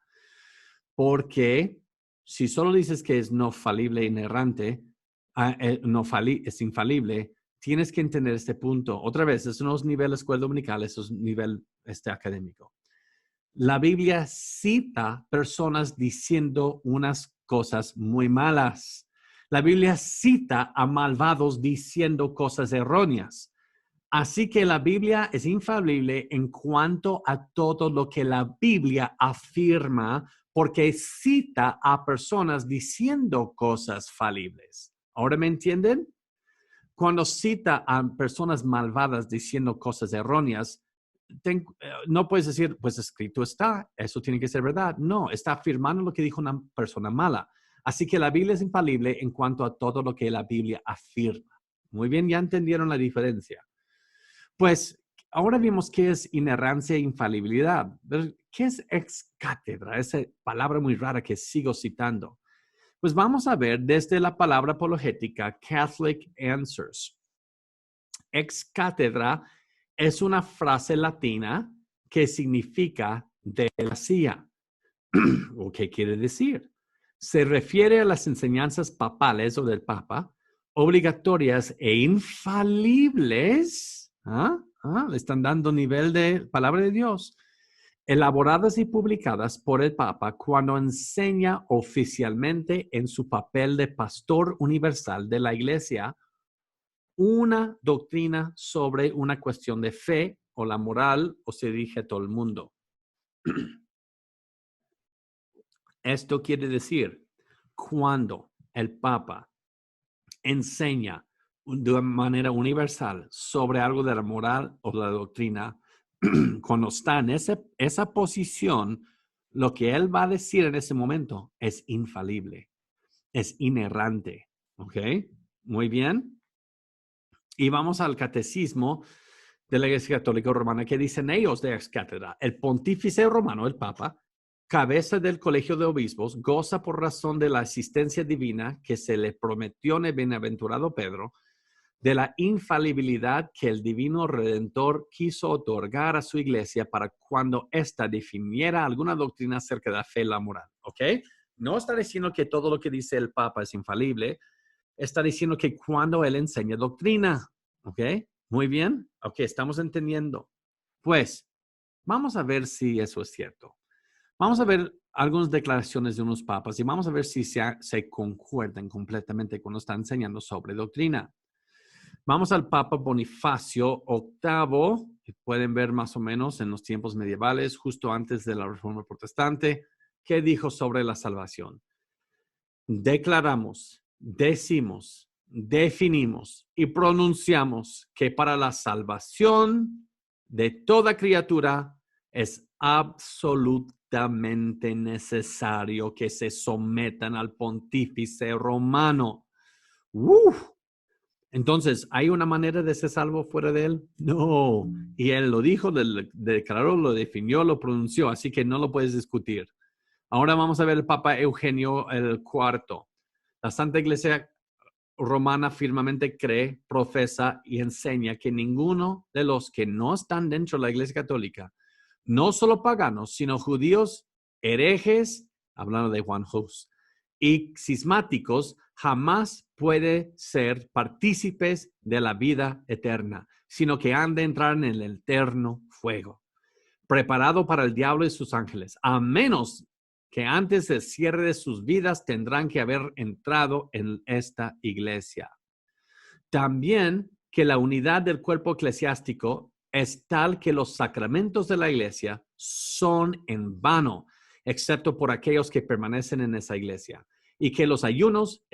Porque si solo dices que es no falible, inerrante, es infalible, tienes que entender este punto. Otra vez, eso no es nivel escuela dominical, eso es nivel académico. La Biblia cita personas diciendo unas cosas muy malas. La Biblia cita a malvados diciendo cosas erróneas. Así que la Biblia es infalible en cuanto a todo lo que la Biblia afirma, porque cita a personas diciendo cosas falibles. ¿Ahora me entienden? Cuando cita a personas malvadas diciendo cosas erróneas, no puedes decir, pues escrito está, eso tiene que ser verdad. No, está afirmando lo que dijo una persona mala. Así que la Biblia es infalible en cuanto a todo lo que la Biblia afirma. Muy bien, ya entendieron la diferencia. Pues ahora vimos qué es inerrancia e infalibilidad. ¿Qué es ex cátedra? Esa palabra muy rara que sigo citando. Pues vamos a ver desde la palabra apologética, Catholic Answers. Ex cátedra es una frase latina que significa de la silla. ¿O qué quiere decir? Se refiere a las enseñanzas papales o del Papa, obligatorias e infalibles. Le están dando nivel de palabra de Dios, elaboradas y publicadas por el Papa cuando enseña oficialmente en su papel de pastor universal de la Iglesia una doctrina sobre una cuestión de fe o la moral o se dirige a todo el mundo. Esto quiere decir, cuando el Papa enseña de manera universal sobre algo de la moral o la doctrina, cuando está en esa posición, lo que él va a decir en ese momento es infalible, es inerrante. ¿Ok? Muy bien. Y vamos al catecismo de la Iglesia Católica Romana, que dicen ellos de ex cátedra: el pontífice romano, el Papa, cabeza del colegio de obispos, goza por razón de la asistencia divina que se le prometió en el bienaventurado Pedro, de la infalibilidad que el divino Redentor quiso otorgar a su iglesia para cuando ésta definiera alguna doctrina acerca de la fe y la moral. ¿Ok? No está diciendo que todo lo que dice el Papa es infalible, está diciendo que cuando él enseña doctrina. ¿Ok? Muy bien. Ok, estamos entendiendo. Pues, vamos a ver si eso es cierto. Vamos a ver algunas declaraciones de unos papas y vamos a ver si se concuerdan completamente cuando está enseñando sobre doctrina. Vamos al Papa Bonifacio VIII, que pueden ver más o menos en los tiempos medievales, justo antes de la Reforma Protestante, que dijo sobre la salvación. Declaramos, decimos, definimos y pronunciamos que para la salvación de toda criatura es absolutamente necesario que se sometan al pontífice romano. Entonces, ¿hay una manera de ser salvo fuera de él? No. Y él lo dijo, declaró, lo definió, lo pronunció, así que no lo puedes discutir. Ahora vamos a ver el Papa Eugenio IV. La Santa Iglesia Romana firmemente cree, profesa y enseña que ninguno de los que no están dentro de la Iglesia Católica, no solo paganos, sino judíos, herejes, hablando de Juan Hus, y cismáticos, jamás puede ser partícipes de la vida eterna, sino que han de entrar en el eterno fuego, preparado para el diablo y sus ángeles, a menos que antes del cierre de sus vidas tendrán que haber entrado en esta iglesia. También que la unidad del cuerpo eclesiástico es tal que los sacramentos de la iglesia son en vano, excepto por aquellos que permanecen en esa iglesia, y que los ayunos,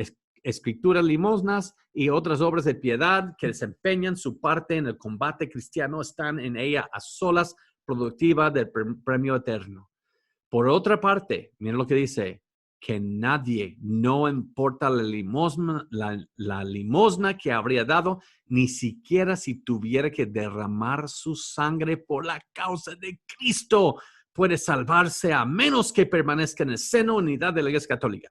escrituras, limosnas y otras obras de piedad que desempeñan su parte en el combate cristiano están en ella a solas, productiva del premio eterno. Por otra parte, miren lo que dice: que nadie, no importa la limosna que habría dado, ni siquiera si tuviera que derramar su sangre por la causa de Cristo, puede salvarse a menos que permanezca en el seno unidad de la Iglesia Católica.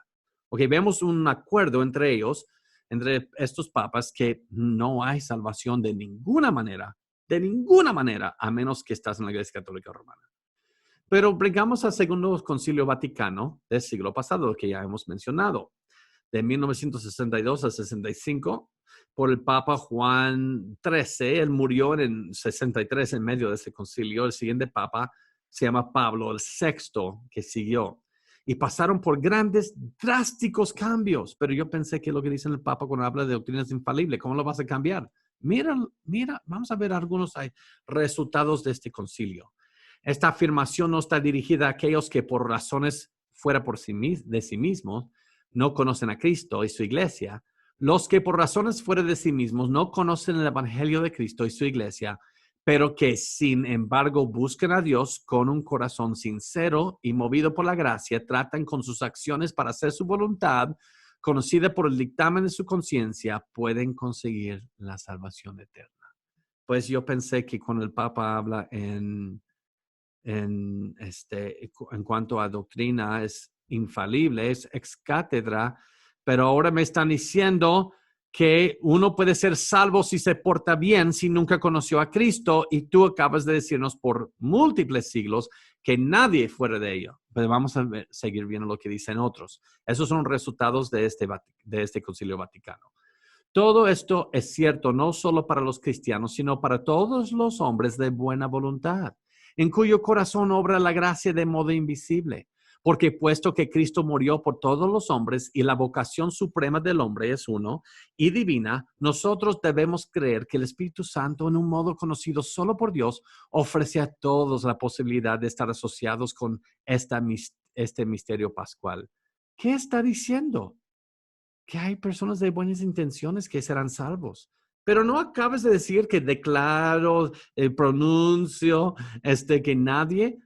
Ok, vemos un acuerdo entre ellos, entre estos papas, que no hay salvación de ninguna manera, a menos que estás en la Iglesia Católica Romana. Pero brincamos al Segundo Concilio Vaticano del siglo pasado, que ya hemos mencionado, de 1962 a 65, por el Papa Juan XIII. Él murió en el 63 en medio de ese concilio. El siguiente Papa se llama Pablo el VI, que siguió. Y pasaron por grandes, drásticos cambios. Pero yo pensé que lo que dice el Papa cuando habla de doctrinas infalibles, ¿cómo lo vas a cambiar? Mira, vamos a ver algunos resultados de este concilio. Esta afirmación no está dirigida a aquellos que por razones fuera de sí mismos no conocen a Cristo y su iglesia. Los que por razones fuera de sí mismos no conocen el evangelio de Cristo y su iglesia, pero que sin embargo buscan a Dios con un corazón sincero y movido por la gracia, tratan con sus acciones para hacer su voluntad, conocida por el dictamen de su conciencia, pueden conseguir la salvación eterna. Pues yo pensé que cuando el Papa habla en cuanto a doctrina es infalible, es ex cátedra, pero ahora me están diciendo que uno puede ser salvo si se porta bien, si nunca conoció a Cristo, y tú acabas de decirnos por múltiples siglos que nadie fuera de ello. Pero vamos a seguir viendo lo que dicen otros. Esos son resultados de este Concilio Vaticano. Todo esto es cierto no solo para los cristianos, sino para todos los hombres de buena voluntad, en cuyo corazón obra la gracia de modo invisible. Porque puesto que Cristo murió por todos los hombres y la vocación suprema del hombre es uno y divina, nosotros debemos creer que el Espíritu Santo, en un modo conocido solo por Dios, ofrece a todos la posibilidad de estar asociados con este misterio pascual. ¿Qué está diciendo? Que hay personas de buenas intenciones que serán salvos. Pero no acabas de decir que declaro, pronuncio, que nadie.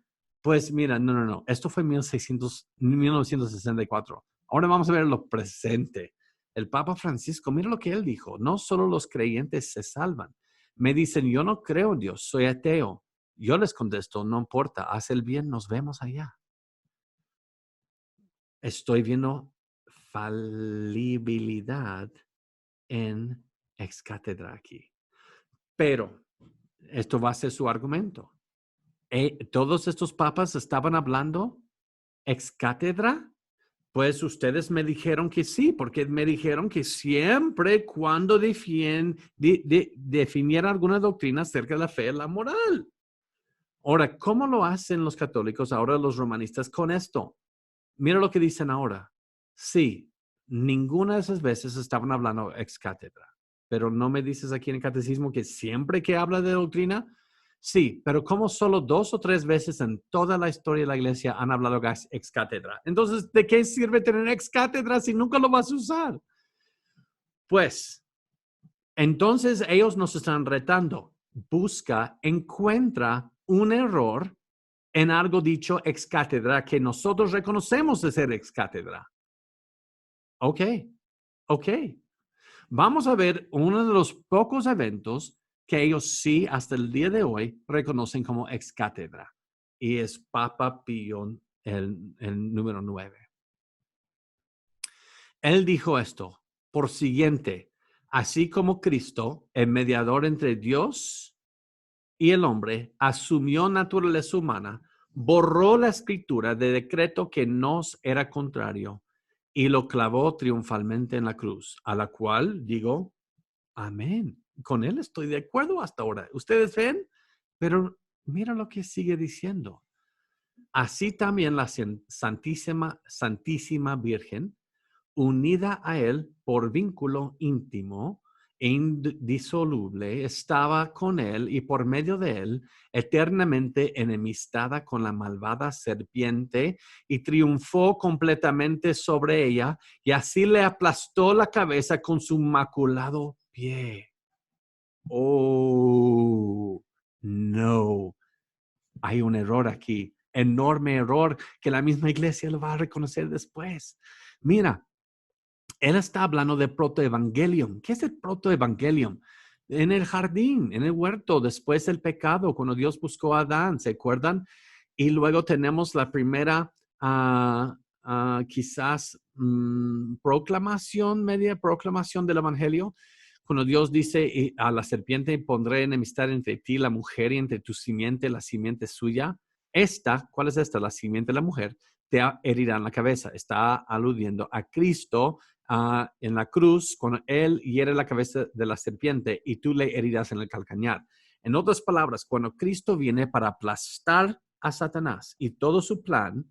Pues mira, no. Esto fue en 1964. Ahora vamos a ver lo presente. El Papa Francisco, mira lo que él dijo. No solo los creyentes se salvan. Me dicen, yo no creo en Dios, soy ateo. Yo les contesto, no importa, haz el bien, nos vemos allá. Estoy viendo falibilidad en ex cátedra aquí. Pero esto va a ser su argumento. ¿Todos estos papas estaban hablando ex cátedra? Pues ustedes me dijeron que sí, porque me dijeron que siempre cuando definiera alguna doctrina acerca de la fe, la moral. Ahora, ¿cómo lo hacen los católicos, ahora los romanistas con esto? Mira lo que dicen ahora. Sí, ninguna de esas veces estaban hablando ex cátedra, pero no me dices aquí en el catecismo que siempre que habla de doctrina, sí, pero como solo 2 o 3 veces en toda la historia de la iglesia han hablado ex cátedra. Entonces, ¿de qué sirve tener ex cátedra si nunca lo vas a usar? Pues, entonces ellos nos están retando. Encuentra un error en algo dicho ex cátedra que nosotros reconocemos de ser ex cátedra. Ok. Vamos a ver uno de los pocos eventos que ellos sí hasta el día de hoy reconocen como ex cátedra. Y es Papa Pío el número 9. Él dijo esto, por siguiente, así como Cristo, el mediador entre Dios y el hombre, asumió naturaleza humana, borró la escritura de decreto que nos era contrario y lo clavó triunfalmente en la cruz, a la cual digo, amén. Con él estoy de acuerdo hasta ahora. ¿Ustedes ven? Pero mira lo que sigue diciendo. Así también la Santísima Virgen, unida a él por vínculo íntimo e indisoluble, estaba con él y por medio de él eternamente enemistada con la malvada serpiente y triunfó completamente sobre ella y así le aplastó la cabeza con su maculado pie. Oh, no. Hay un error aquí. enorme error que la misma iglesia lo va a reconocer después. Mira, él está hablando de protoevangelium. ¿Qué es el protoevangelium? En el jardín, en el huerto, después del pecado, cuando Dios buscó a Adán, ¿se acuerdan? Y luego tenemos la primera, quizás, media proclamación del evangelio, cuando Dios dice a la serpiente, pondré enemistad entre ti, la mujer, y entre tu simiente, la simiente suya. ¿Cuál es esta? La simiente de la mujer, te herirá en la cabeza. Está aludiendo a Cristo en la cruz, cuando Él hiere la cabeza de la serpiente y tú le herirás en el calcañar. En otras palabras, cuando Cristo viene para aplastar a Satanás y todo su plan,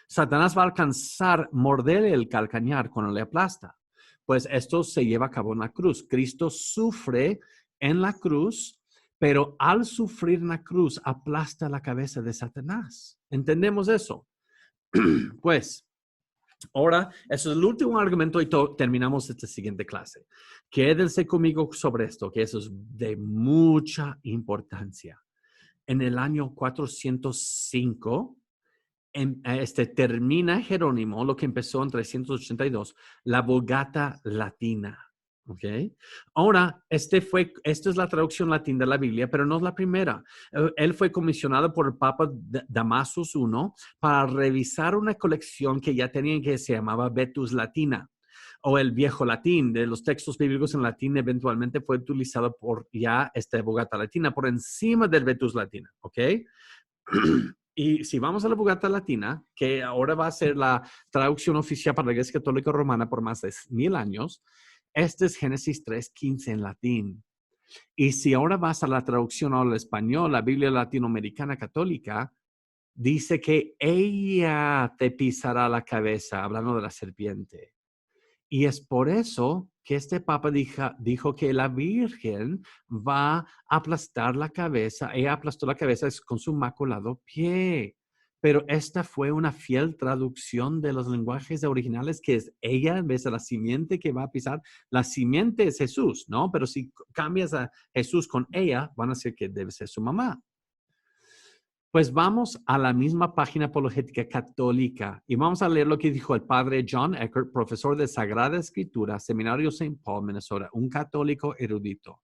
Satanás va a alcanzar, morderle el calcañar cuando le aplasta. Pues esto se lleva a cabo en la cruz. Cristo sufre en la cruz, pero al sufrir en la cruz aplasta la cabeza de Satanás. ¿Entendemos eso? Pues, ahora, eso es el último argumento y terminamos esta siguiente clase. Quédense conmigo sobre esto, que eso es de mucha importancia. En el año 405, termina Jerónimo, lo que empezó en 382, la Vulgata Latina. ¿Ok? Ahora, esta es la traducción latina de la Biblia, pero no es la primera. Él fue comisionado por el Papa Damasus I para revisar una colección que ya tenían que se llamaba Vetus Latina, o el viejo latín. De los textos bíblicos en latín eventualmente fue utilizado por ya esta Vulgata Latina por encima del Vetus Latina. ¿Ok? Y si vamos a la Vulgata Latina, que ahora va a ser la traducción oficial para la Iglesia Católica Romana por más de 1000 años, este es Génesis 3:15 en latín. Y si ahora vas a la traducción al español, la Biblia Latinoamericana Católica, dice que ella te pisará la cabeza, hablando de la serpiente. Y es por eso que este papa dijo que la Virgen va a aplastar la cabeza. Ella aplastó la cabeza con su maculado pie. Pero esta fue una fiel traducción de los lenguajes originales, que es ella en vez de la simiente que va a pisar. La simiente es Jesús, ¿no? Pero si cambias a Jesús con ella, van a decir que debe ser su mamá. Pues vamos a la misma página apologética católica y vamos a leer lo que dijo el padre John Eckert, profesor de Sagrada Escritura, Seminario St. Paul, Minnesota, un católico erudito.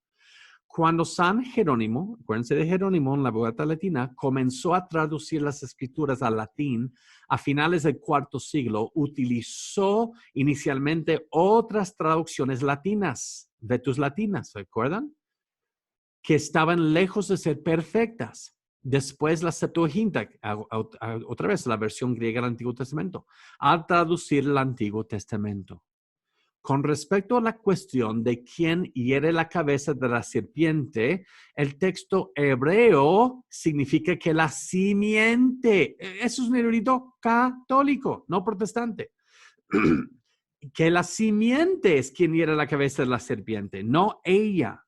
Cuando San Jerónimo, acuérdense de Jerónimo en la Vulgata Latina, comenzó a traducir las escrituras al latín a finales del IV siglo, utilizó inicialmente otras traducciones latinas, Vetus Latinas, ¿se acuerdan? Que estaban lejos de ser perfectas. Después la Septuaginta, otra vez la versión griega del Antiguo Testamento, al traducir el Antiguo Testamento. Con respecto a la cuestión de quién hiere la cabeza de la serpiente, el texto hebreo significa que la simiente, eso es un erudito católico, no protestante, que la simiente es quien hiere la cabeza de la serpiente, no ella.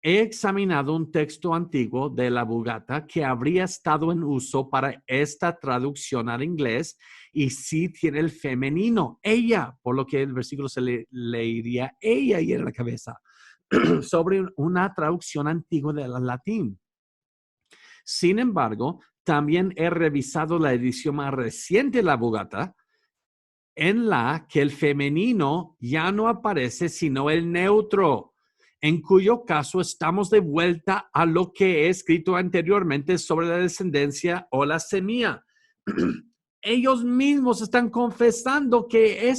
He examinado un texto antiguo de la Vulgata que habría estado en uso para esta traducción al inglés y sí tiene el femenino, ella, por lo que el versículo se le iría ella y en la cabeza, sobre una traducción antigua del latín. Sin embargo, también he revisado la edición más reciente de la Vulgata, en la que el femenino ya no aparece sino el neutro, en cuyo caso estamos de vuelta a lo que he escrito anteriormente sobre la descendencia o la semilla. Ellos mismos están confesando que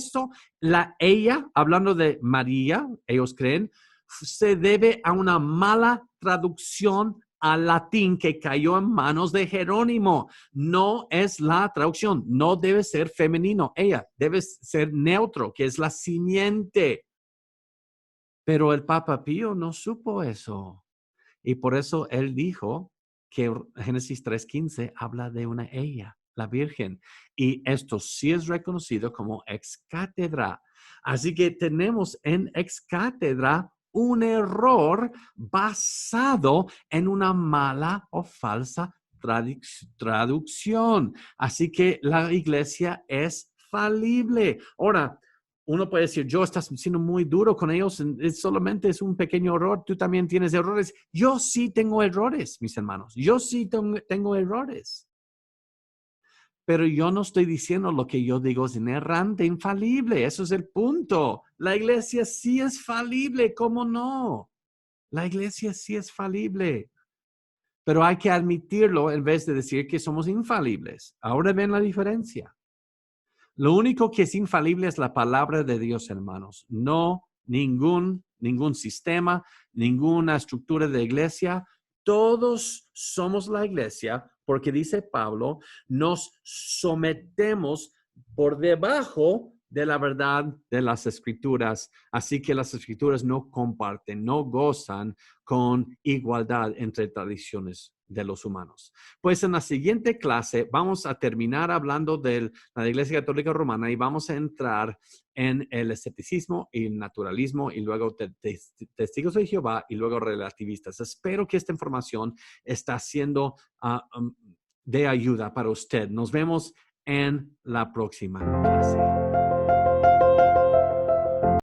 ella, hablando de María, ellos creen, se debe a una mala traducción al latín que cayó en manos de Jerónimo. No es la traducción, no debe ser femenino, ella debe ser neutro, que es la simiente. Pero el Papa Pío no supo eso. Y por eso él dijo que Génesis 3:15 habla de una ella, la Virgen. Y esto sí es reconocido como ex cátedra. Así que tenemos en ex cátedra un error basado en una mala o falsa traducción. Así que la iglesia es falible. Ahora, uno puede decir, yo estás siendo muy duro con ellos, solamente es un pequeño error, tú también tienes errores. Yo sí tengo errores, mis hermanos, yo sí tengo errores. Pero yo no estoy diciendo lo que yo digo es inerrante, infalible. Eso es el punto. La iglesia sí es falible, ¿cómo no? La iglesia sí es falible. Pero hay que admitirlo en vez de decir que somos infalibles. Ahora ven la diferencia. Lo único que es infalible es la palabra de Dios, hermanos. No ningún sistema, ninguna estructura de iglesia. Todos somos la iglesia porque dice Pablo, nos sometemos por debajo de la verdad de las escrituras. Así que las escrituras no comparten, no gozan con igualdad entre tradiciones de los humanos. Pues en la siguiente clase vamos a terminar hablando de la Iglesia Católica Romana y vamos a entrar en el escepticismo y el naturalismo y luego testigos de Jehová y luego relativistas. Espero que esta información está siendo de ayuda para usted. Nos vemos en la próxima clase.